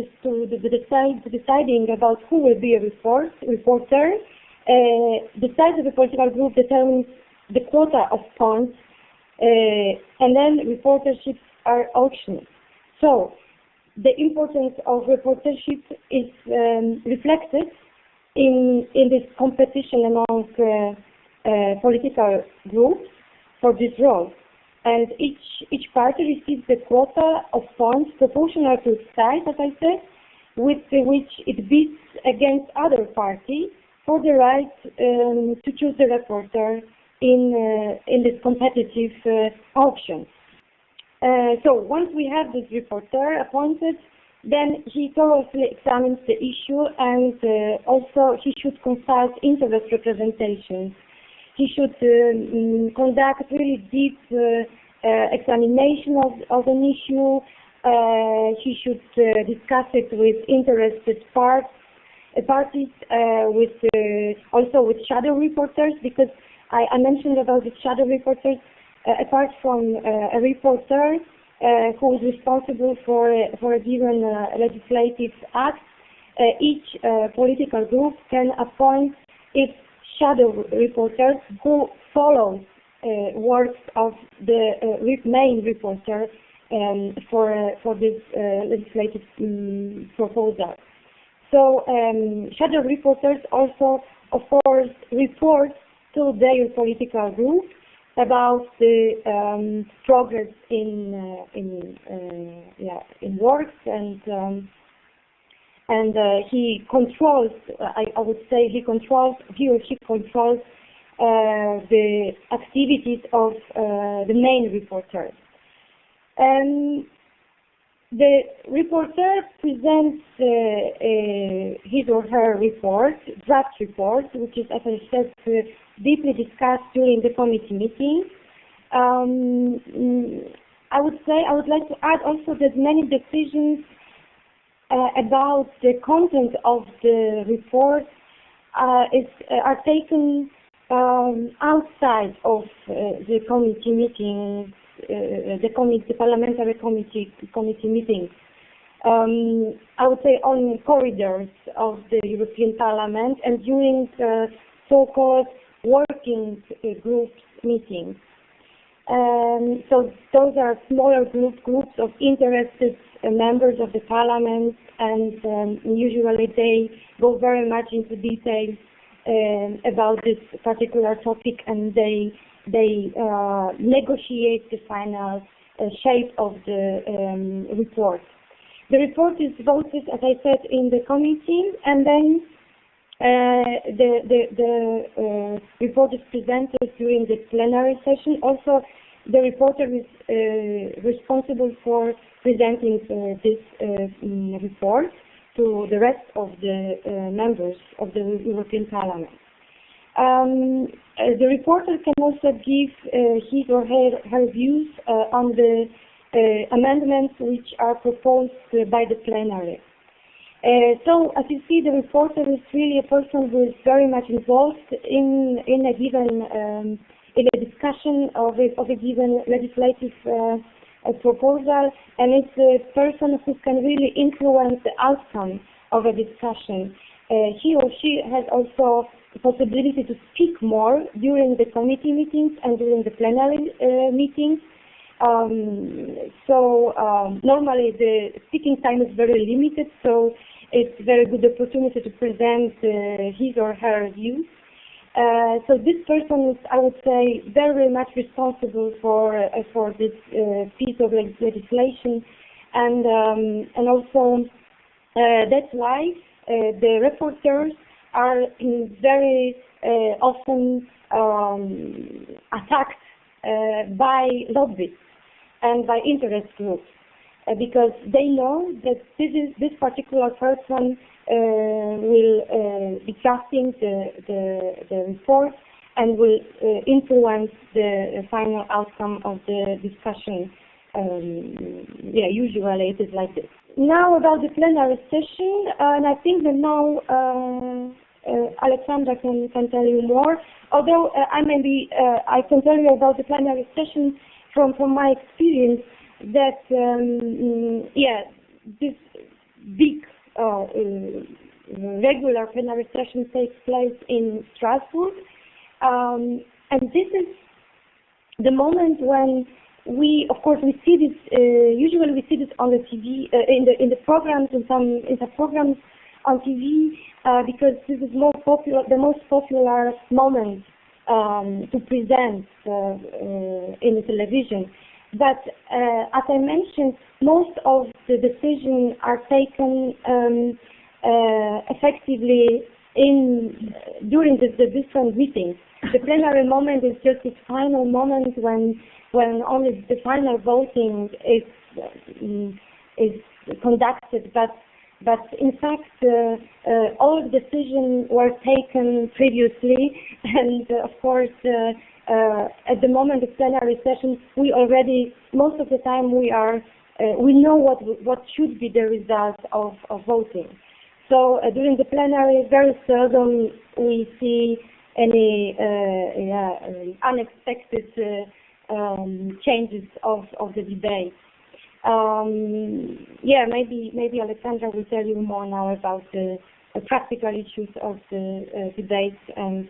Speaker 2: deciding about who will be a reporter, the size of the political group determines the quota of points, and then reporterships are auctioned. So the importance of reportership is reflected in this competition among political groups for this role. And each party receives the quota of points proportional to its size, as I said, with which it bids against other parties for the right to choose the reporter in this competitive auction. So once we have this reporter appointed, then he thoroughly examines the issue, and also he should consult interest representations. He should conduct really deep examination of an issue. He should discuss it with interested parties, also with shadow reporters, because I mentioned about the shadow reporters. Apart from a reporter who is responsible for a given legislative act, each political group can appoint its shadow reporter who follows works of the main reporter for this legislative proposal. So shadow reporters also, of course, report to their political group about the progress in works, and he controls. I would say he or she controls the activities of the main reporter. The reporter presents his or her report, draft report, which is, as I said, deeply discussed during the committee meeting. I would like to add also that many decisions about the content of the report are taken outside of the committee meetings, the parliamentary committee meetings. I would say on corridors of the European Parliament and during so-called working groups meetings. So those are smaller groups of interested members of the parliament, and usually they go very much into details about this particular topic, and they negotiate the final shape of the report. The report is voted, as I said, in the committee, and then the report is presented during the plenary session. Also, the reporter is responsible for presenting this report to the rest of the members of the European Parliament. The reporter can also give his or her views on the amendments which are proposed by the plenary. So, as you see, the reporter is really a person who is very much involved in a given in a discussion of a given legislative proposal, and it's a person who can really influence the outcome of a discussion. He or she has also the possibility to speak more during the committee meetings and during the plenary meetings. Normally the speaking time is very limited, so it's a very good opportunity to present his or her views. So this person is, I would say, very much responsible for this piece of legislation, and also that's why the rapporteurs are very often attacked by lobbyists and by interest groups, because they know that this particular person will be drafting the report and will influence the final outcome of the discussion. Usually it is like this. Now about the plenary session, and I think that now Alexandra can tell you more. Although I can tell you about the plenary session from my experience that this big regular plenary session takes place in Strasbourg, and this is the moment when we see this. Usually, we see this on the TV, in the programs, in some programs on TV, because this is the most popular moment to present in the television. But as I mentioned, most of the decisions are taken effectively during the different meetings. The plenary moment is just its final moment when only the final voting is conducted. But in fact, all the decisions were taken previously, and of course, at the moment of plenary session, we already, most of the time, we know what should be the result of voting. So during the plenary, very seldom we see any unexpected changes of the debate. Maybe Alexandra will tell you more now about the practical issues of the debates and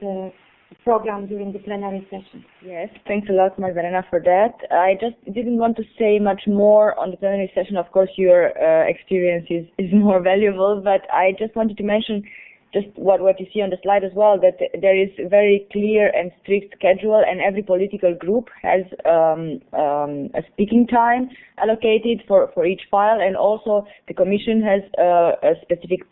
Speaker 2: program during the plenary session.
Speaker 1: Yes, thanks a lot, Magdalena, for that. I just didn't want to say much more on the plenary session. Of course, your experience is more valuable, but I just wanted to mention just what you see on the slide as well, that there is a very clear and strict schedule, and every political group has a speaking time allocated for each file, and also the Commission has a specific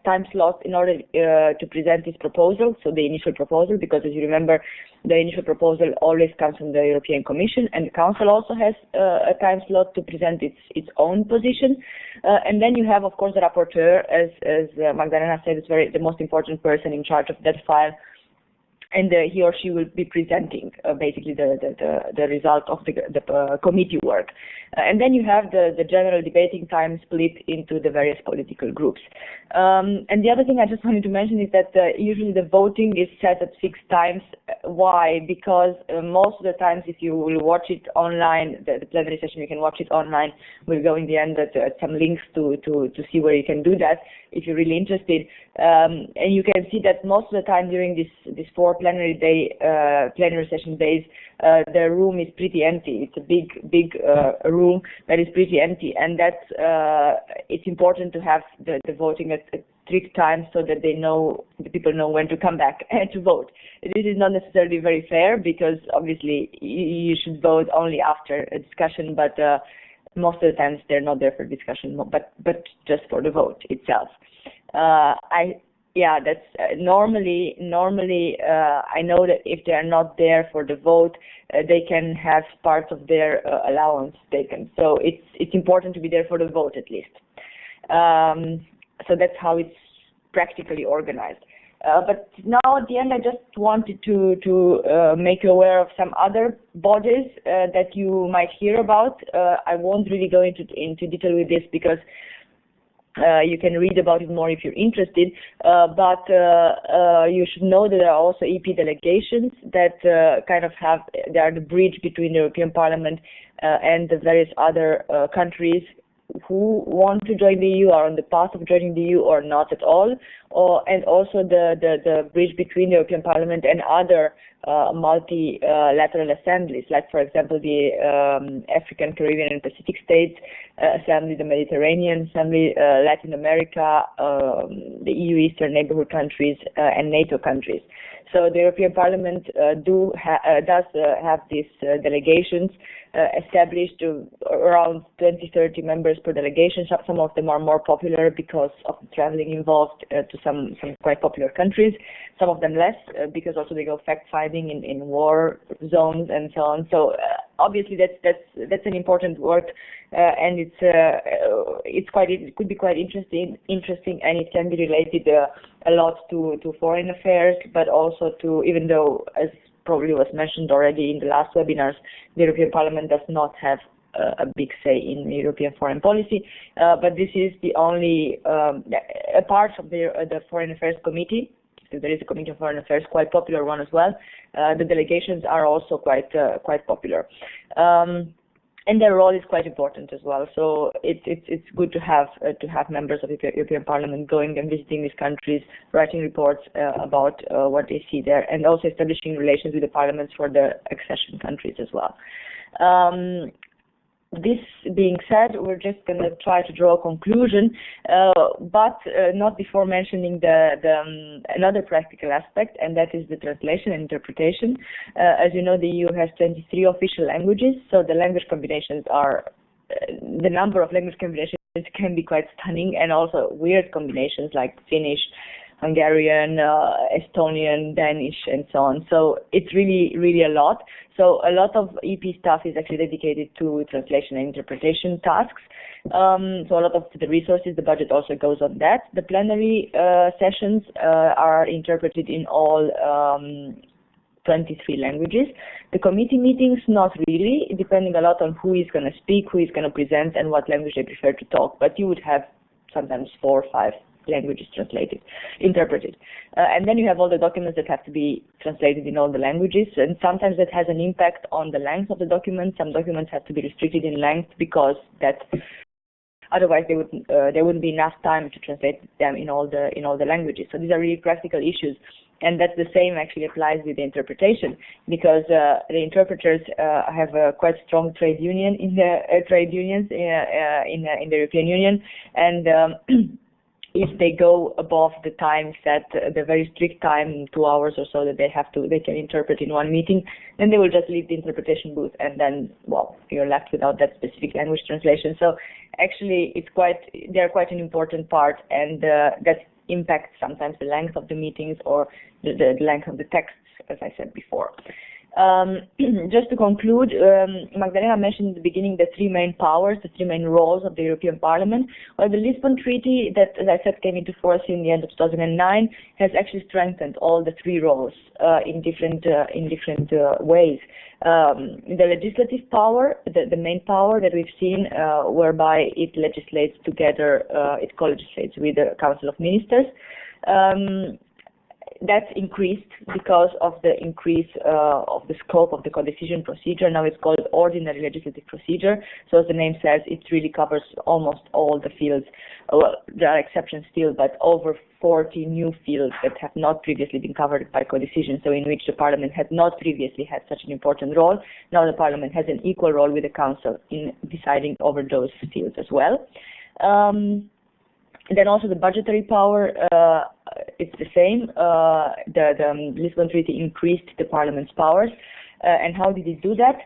Speaker 1: time slot in order to present this proposal, so the initial proposal, because as you remember, the initial proposal always comes from the European Commission, and the Council also has a time slot to present its own position. And then you have, of course, the rapporteur, as Magdalena said, is the most important person in charge of that file, and he or she will be presenting basically the result of the committee work. And then you have the general debating time split into the various political groups. And the other thing I just wanted to mention is that usually the voting is set at fixed times. Why? Because most of the times, if you will watch it online, the plenary session, you can watch it online. We'll go in the end at some links to see where you can do that if you're really interested. And you can see that most of the time during this 4 plenary session days, the room is pretty empty. It's a big room that is pretty empty, and it's important to have the voting at strict times so that the people know when to come back and to vote. This is not necessarily very fair, because obviously you should vote only after a discussion, but most of the times they're not there for discussion, but just for the vote itself. That's normally. I know that if they are not there for the vote, they can have part of their allowance taken. So it's important to be there for the vote at least. So that's how it's practically organized. But now at the end, I just wanted to make you aware of some other bodies that you might hear about. I won't really go into detail with this, because you can read about it more if you're interested. But you should know that there are also EP delegations that they are the bridge between the European Parliament and the various other countries who want to join the EU, are on the path of joining the EU, or not at all, and also the bridge between the European Parliament and other multilateral assemblies, like for example the African, Caribbean and Pacific States Assembly, the Mediterranean Assembly, Latin America, the EU Eastern Neighborhood countries, and NATO countries. So the European Parliament does have these delegations established, around 20-30 members per delegation. Some of them are more popular because of the traveling involved to some quite popular countries. Some of them less, because also they go fact-finding in war zones and so on. So obviously that's an important work, and it could be quite interesting, and it can be related a lot to foreign affairs, but also to, even though, as probably was mentioned already in the last webinars, the European Parliament does not have a big say in European foreign policy, but this is the only a part of the Foreign Affairs Committee. So there is a Committee on Foreign Affairs, quite popular one as well. The delegations are also quite popular. And their role is quite important as well. So it's good to have members of the European Parliament going and visiting these countries, writing reports about what they see there, and also establishing relations with the parliaments for the accession countries as well. This being said, we're just going to try to draw a conclusion, but not before mentioning another practical aspect, and that is the translation and interpretation. As you know, the EU has 23 official languages, so the language combinations the number of language combinations can be quite stunning, and also weird combinations like Finnish, Hungarian, Estonian, Danish, and so on. So it's really, really a lot. So a lot of EP staff is actually dedicated to translation and interpretation tasks. So a lot of the resources, the budget also goes on that. The plenary sessions are interpreted in all 23 languages. The committee meetings, not really, depending a lot on who is going to speak, who is going to present, and what language they prefer to talk. But you would have sometimes 4 or 5 languages interpreted. And then you have all the documents that have to be translated in all the languages, and sometimes that has an impact on the length of the document. Some documents have to be restricted in length because otherwise there wouldn't be enough time to translate them in all the languages. So these are really practical issues. And that's the same actually applies with the interpretation, because the interpreters have a quite strong trade unions in the European Union, and if they go above the time set, the very strict time, 2 hours or so that they can interpret in one meeting, then they will just leave the interpretation booth, and then, well, you're left without that specific language translation. So actually, they're quite an important part, and that impacts sometimes the length of the meetings or the length of the texts, as I said before. Just to conclude, Magdalena mentioned in the beginning the 3 main powers, the 3 main roles of the European Parliament. Well, the Lisbon Treaty, that, as I said, came into force in the end of 2009, has actually strengthened all the 3 roles in different ways. The legislative power, the main power that we've seen, whereby it legislates together, it co-legislates with the Council of Ministers. that's increased because of the increase of the scope of the co-decision procedure. Now it's called ordinary legislative procedure. So as the name says, it really covers almost all the fields. Well, there are exceptions still, but over 40 new fields that have not previously been covered by co-decision, so in which the Parliament had not previously had such an important role. Now the Parliament has an equal role with the Council in deciding over those fields as well. Then also the budgetary power, it's the same. The Lisbon Treaty increased the Parliament's powers. And how did it do that?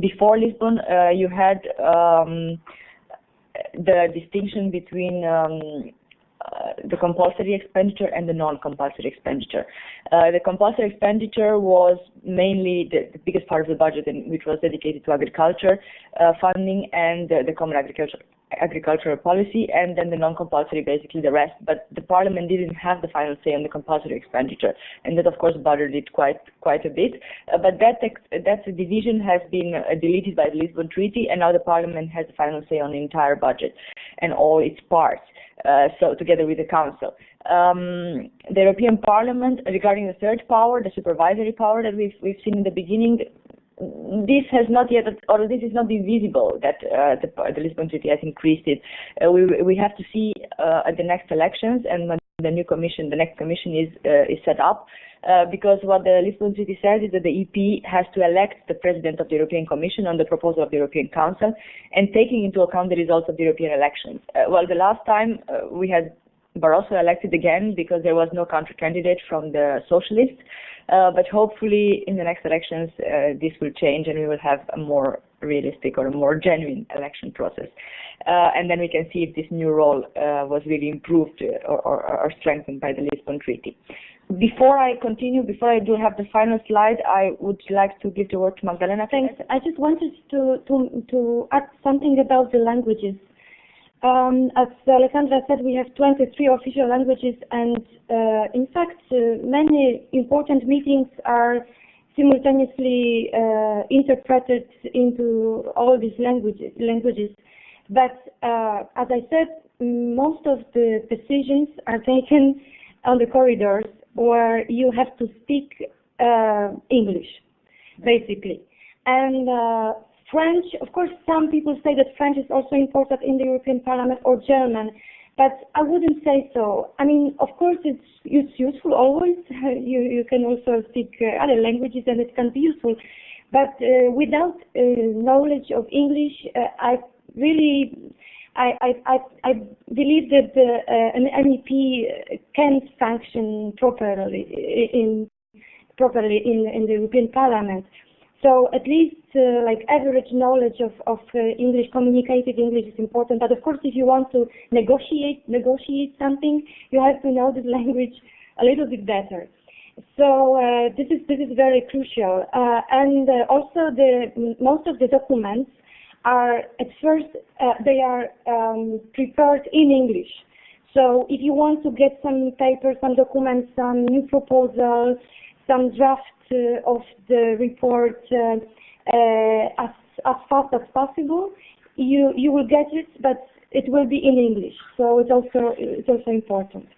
Speaker 1: Before Lisbon, you had the distinction between the compulsory expenditure and the non-compulsory expenditure. The compulsory expenditure was mainly the biggest part of the budget, which was dedicated to agriculture funding and the common agricultural policy, and then the non-compulsory, basically the rest. But the Parliament didn't have the final say on the compulsory expenditure, and that of course bothered it quite a bit. But that division has been deleted by the Lisbon Treaty, and now the Parliament has the final say on the entire budget and all its parts. So together with the Council. The European Parliament, regarding the third power, the supervisory power that we've seen in the beginning, this has not yet, or this is not been visible that the Lisbon Treaty has increased it. We have to see at the next elections and when the next commission is set up, because what the Lisbon Treaty says is that the EP has to elect the President of the European Commission on the proposal of the European Council and taking into account the results of the European elections. Well, the last time we had Barroso elected again because there was no counter-candidate from the Socialists, but hopefully in the next elections this will change and we will have a more realistic or a more genuine election process. And then we can see if this new role was really improved or strengthened by the Lisbon Treaty. Before I continue, before I do have the final slide, I would like to give the word to Magdalena.
Speaker 2: Thanks. I just wanted to add something about the languages. As Alessandra said, we have 23 official languages, and in fact, many important meetings are simultaneously interpreted into all these languages. But as I said, most of the decisions are taken on the corridors where you have to speak English, basically. And French, of course, some people say that French is also important in the European Parliament, or German, but I wouldn't say so. I mean, of course, it's useful always. You can also speak other languages and it can be useful. But without knowledge of English, I believe that an MEP can function properly in the European Parliament. So at least like average knowledge of English, communicative English is important. But of course, if you want to negotiate something, you have to know the language a little bit better. So this is very crucial. And also most of the documents are at first they are prepared in English. So if you want to get some papers, some documents, some new proposals, some draft of the report as fast as possible, you will get it, but it will be in English. So it's also important.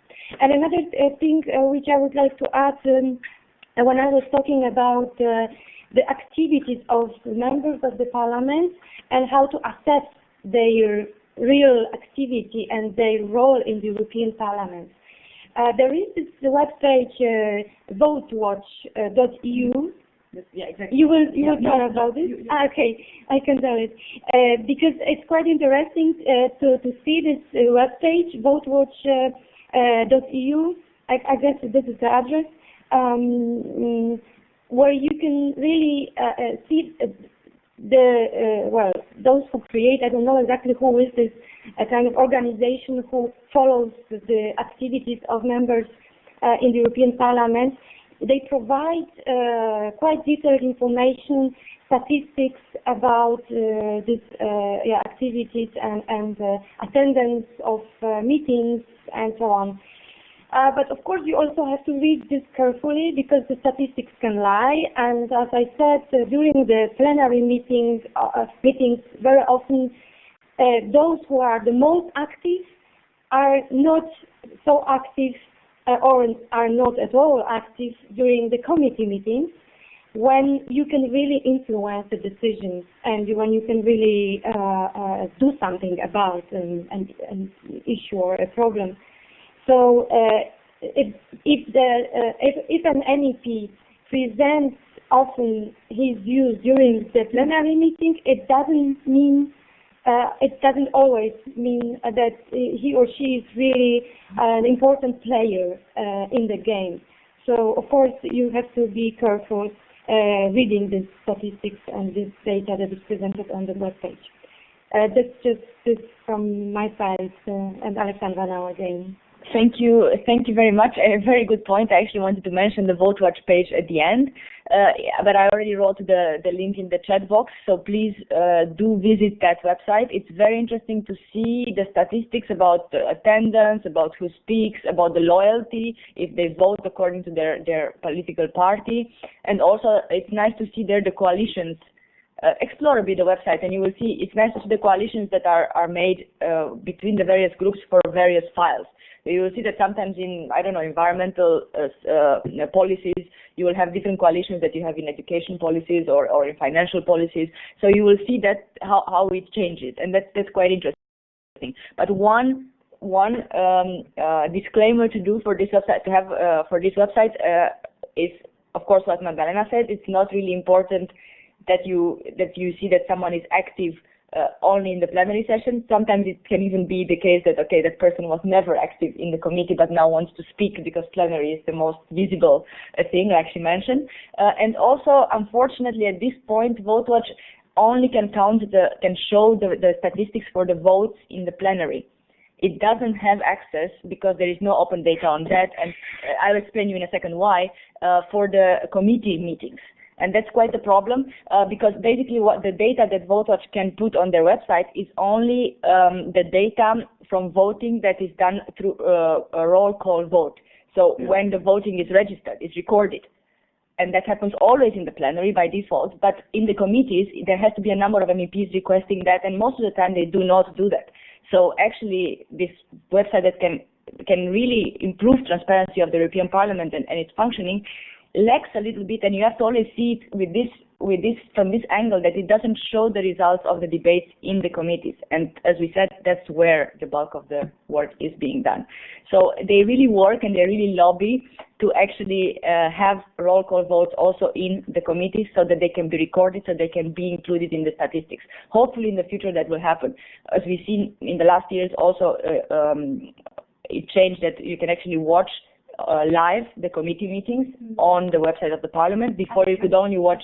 Speaker 2: And another thing which I would like to add, when I was talking about the activities of members of the Parliament and how to assess their real activity and their role in the European Parliament. There is this webpage, votewatch.eu.
Speaker 1: Yeah, exactly.
Speaker 2: You will tell about this? Okay, I can tell it. Because it's quite interesting to see this webpage, votewatch.eu. I guess this is the address, where you can really see those who create, I don't know exactly who is this, a kind of organization who follows the activities of members in the European Parliament. They provide quite detailed information, statistics about these activities and attendance of meetings and so on. But of course, you also have to read this carefully because the statistics can lie. And as I said, during the plenary meetings, very often those who are the most active are not so active or are not at all active during the committee meetings, when you can really influence the decisions and when you can really do something about an issue or a problem. So if an MEP presents often his views during the plenary meeting, it doesn't always mean that he or she is really an important player in the game. So of course you have to be careful reading these statistics and this data that is presented on the webpage. That's just this from my side, and Alexandra now again.
Speaker 1: Thank you very much. A very good point. I actually wanted to mention the VoteWatch page at the end, but I already wrote the link in the chat box, so please do visit that website. It's very interesting to see the statistics about the attendance, about who speaks, about the loyalty, if they vote according to their political party, and also it's nice to see there the coalitions. Explore a bit the website and you will see it's nice to see the coalitions that are made between the various groups for various files. You will see that sometimes in, I don't know, environmental policies, you will have different coalitions that you have in education policies or in financial policies. So you will see that how it changes, and that's quite interesting. But one disclaimer to do for this website, to have for this website is, of course, what Magdalena said. It's not really important that you see that someone is active only in the plenary session. Sometimes it can even be the case that, okay, that person was never active in the committee but now wants to speak because plenary is the most visible thing, like she mentioned. And also, unfortunately, at this point, VoteWatch only can show the statistics for the votes in the plenary. It doesn't have access, because there is no open data on that, and I'll explain you in a second why, for the committee meetings. And that's quite a problem, because basically what the data that VoteWatch can put on their website is only the data from voting that is done through a roll call vote. So when the voting is registered, it's recorded. And that happens always in the plenary by default, but in the committees, there has to be a number of MEPs requesting that, and most of the time they do not do that. So actually, this website that can really improve transparency of the European Parliament and its functioning lacks a little bit, and you have to always see it from this angle, that it doesn't show the results of the debates in the committees. And as we said, that's where the bulk of the work is being done. So they really work and they really lobby to actually have roll call votes also in the committees, so that they can be recorded, so they can be included in the statistics. Hopefully in the future that will happen. As we've seen in the last years also, it changed that you can actually watch live the committee meetings on the website of the Parliament. Before you could only watch,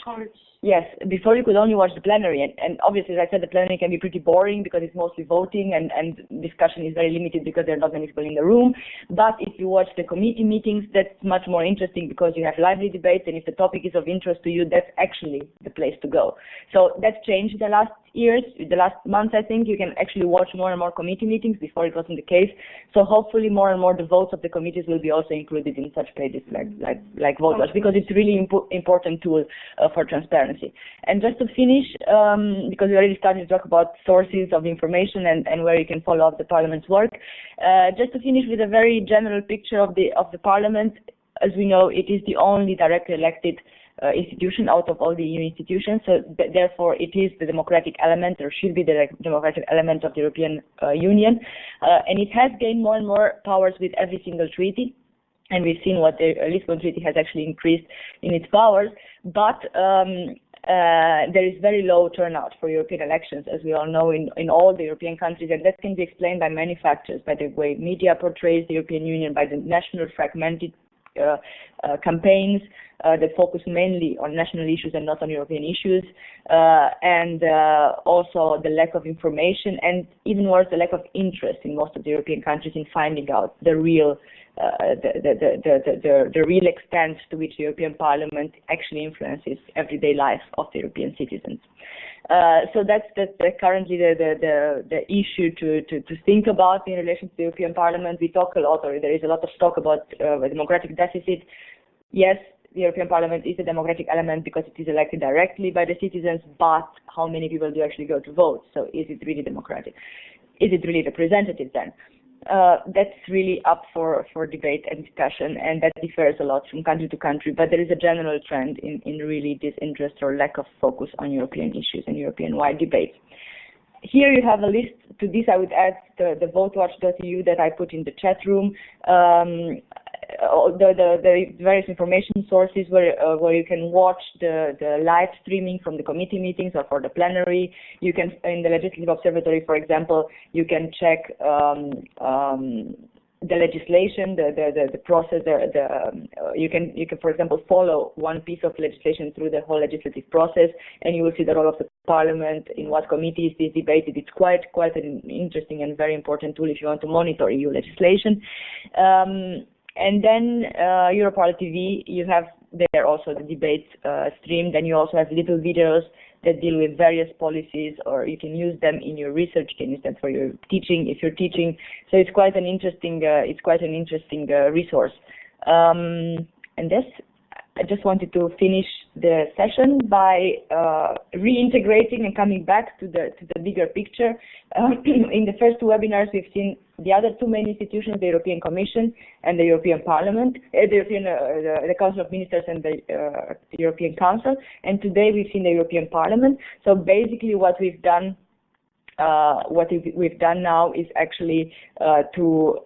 Speaker 1: before you could only watch the plenary, and obviously, as I said, the plenary can be pretty boring because it's mostly voting and discussion is very limited because there are not many people in the room. But if you watch the committee meetings, that's much more interesting because you have lively debates, and if the topic is of interest to you, that's actually the place to go. So that's changed the last years, the last months. I think you can actually watch more and more committee meetings. Before it wasn't the case. So hopefully more and more the votes of the committees will be also included in such pages like VoteWatch, because it's a really important tool for transparency. And just to finish, because we already started to talk about sources of information and where you can follow up the Parliament's work, just to finish with a very general picture of the Parliament. As we know, it is the only directly elected institution out of all the EU institutions, so therefore it is the democratic element, or should be the democratic element of the European Union, and it has gained more and more powers with every single treaty, and we've seen what the Lisbon Treaty has actually increased in its powers, but there is very low turnout for European elections, as we all know, in all the European countries, and that can be explained by many factors, by the way media portrays the European Union, by the national fragmented campaigns that focus mainly on national issues and not on European issues, and also the lack of information, and even worse, the lack of interest in most of the European countries in finding out the real the real extent to which the European Parliament actually influences everyday life of the European citizens. So that's currently the issue to think about in relation to the European Parliament. We talk a lot, or there is a lot of talk about a democratic deficit. Yes, the European Parliament is a democratic element because it is elected directly by the citizens, but how many people do actually go to vote? So is it really democratic? Is it really representative then? that's really up for debate and discussion, and that differs a lot from country to country, but there is a general trend in really disinterest or lack of focus on European issues and European-wide debates. Here you have a list. To this I would add the votewatch.eu that I put in the chat room, the various information sources where you can watch the live streaming from the committee meetings or for the plenary. You can, in the Legislative Observatory, for example, you can check the legislation, the process. You can, for example, follow one piece of legislation through the whole legislative process, and you will see the role of the Parliament, in what committees is debated. It's quite an interesting and very important tool if you want to monitor EU legislation. And then Europarl TV, you have there also the debate stream. Then you also have little videos that deal with various policies, or you can use them in your research. You can use them for your teaching if you're teaching. So it's quite an interesting resource. And this, I just wanted to finish the session by reintegrating and coming back to the bigger picture. In the first two webinars, we've seen the other two main institutions, the European Commission and the European Parliament, the Council of Ministers and the European Council. And today we've seen the European Parliament. So basically, what we've done now is actually to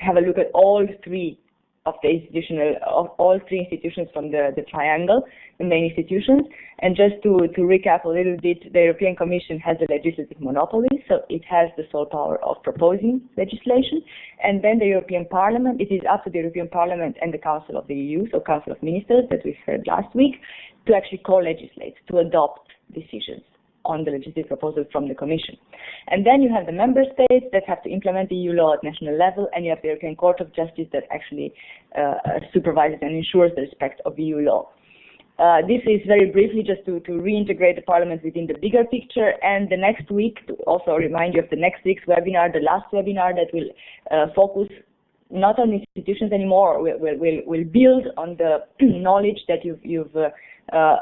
Speaker 1: have a look at all three institutions from the triangle, the main institutions. And just to recap a little bit, the European Commission has a legislative monopoly, so it has the sole power of proposing legislation. And then the European Parliament, it is up to the European Parliament and the Council of the EU, so Council of Ministers that we've heard last week, to actually co-legislate, to adopt decisions on the legislative proposal from the Commission. And then you have the member states that have to implement the EU law at national level, and you have the European Court of Justice that actually supervises and ensures the respect of EU law. This is very briefly just to reintegrate the Parliament within the bigger picture, and the next week, to also remind you of the next week's webinar, the last webinar that will focus not on institutions anymore, will build on the knowledge that you've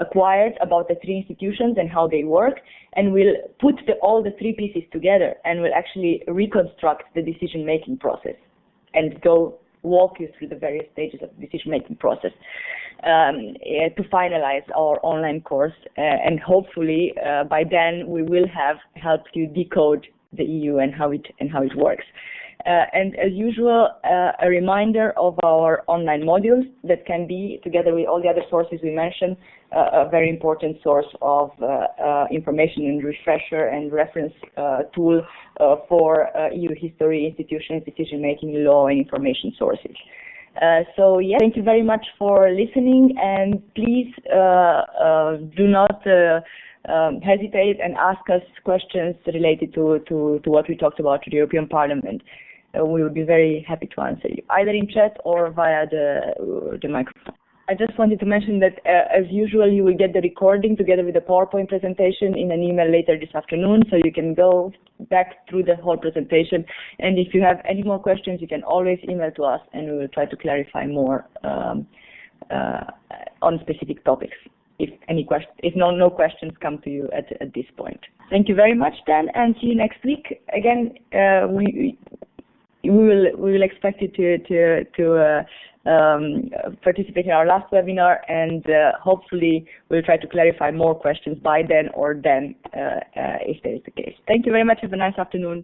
Speaker 1: acquired about the three institutions and how they work, and we'll put all the three pieces together and will actually reconstruct the decision-making process and walk you through the various stages of the decision-making process to finalize our online course. And hopefully by then we will have helped you decode the EU and how it works. And as usual, a reminder of our online modules that can be, together with all the other sources we mentioned, a very important source of information and refresher and reference tool for EU history, institutions, decision-making, law, and information sources. So yeah, thank you very much for listening, and please do not hesitate and ask us questions related to what we talked about to the European Parliament. We would be very happy to answer you, either in chat or via the microphone. I just wanted to mention that, as usual, you will get the recording together with the PowerPoint presentation in an email later this afternoon, so you can go back through the whole presentation. And if you have any more questions, you can always email to us, and we will try to clarify more on specific topics. If no questions come to you at this point. Thank you very much, then, and see you next week. Again, we will expect you to participate in our last webinar, and hopefully we'll try to clarify more questions by then or if there is the case. Thank you very much. Have a nice afternoon.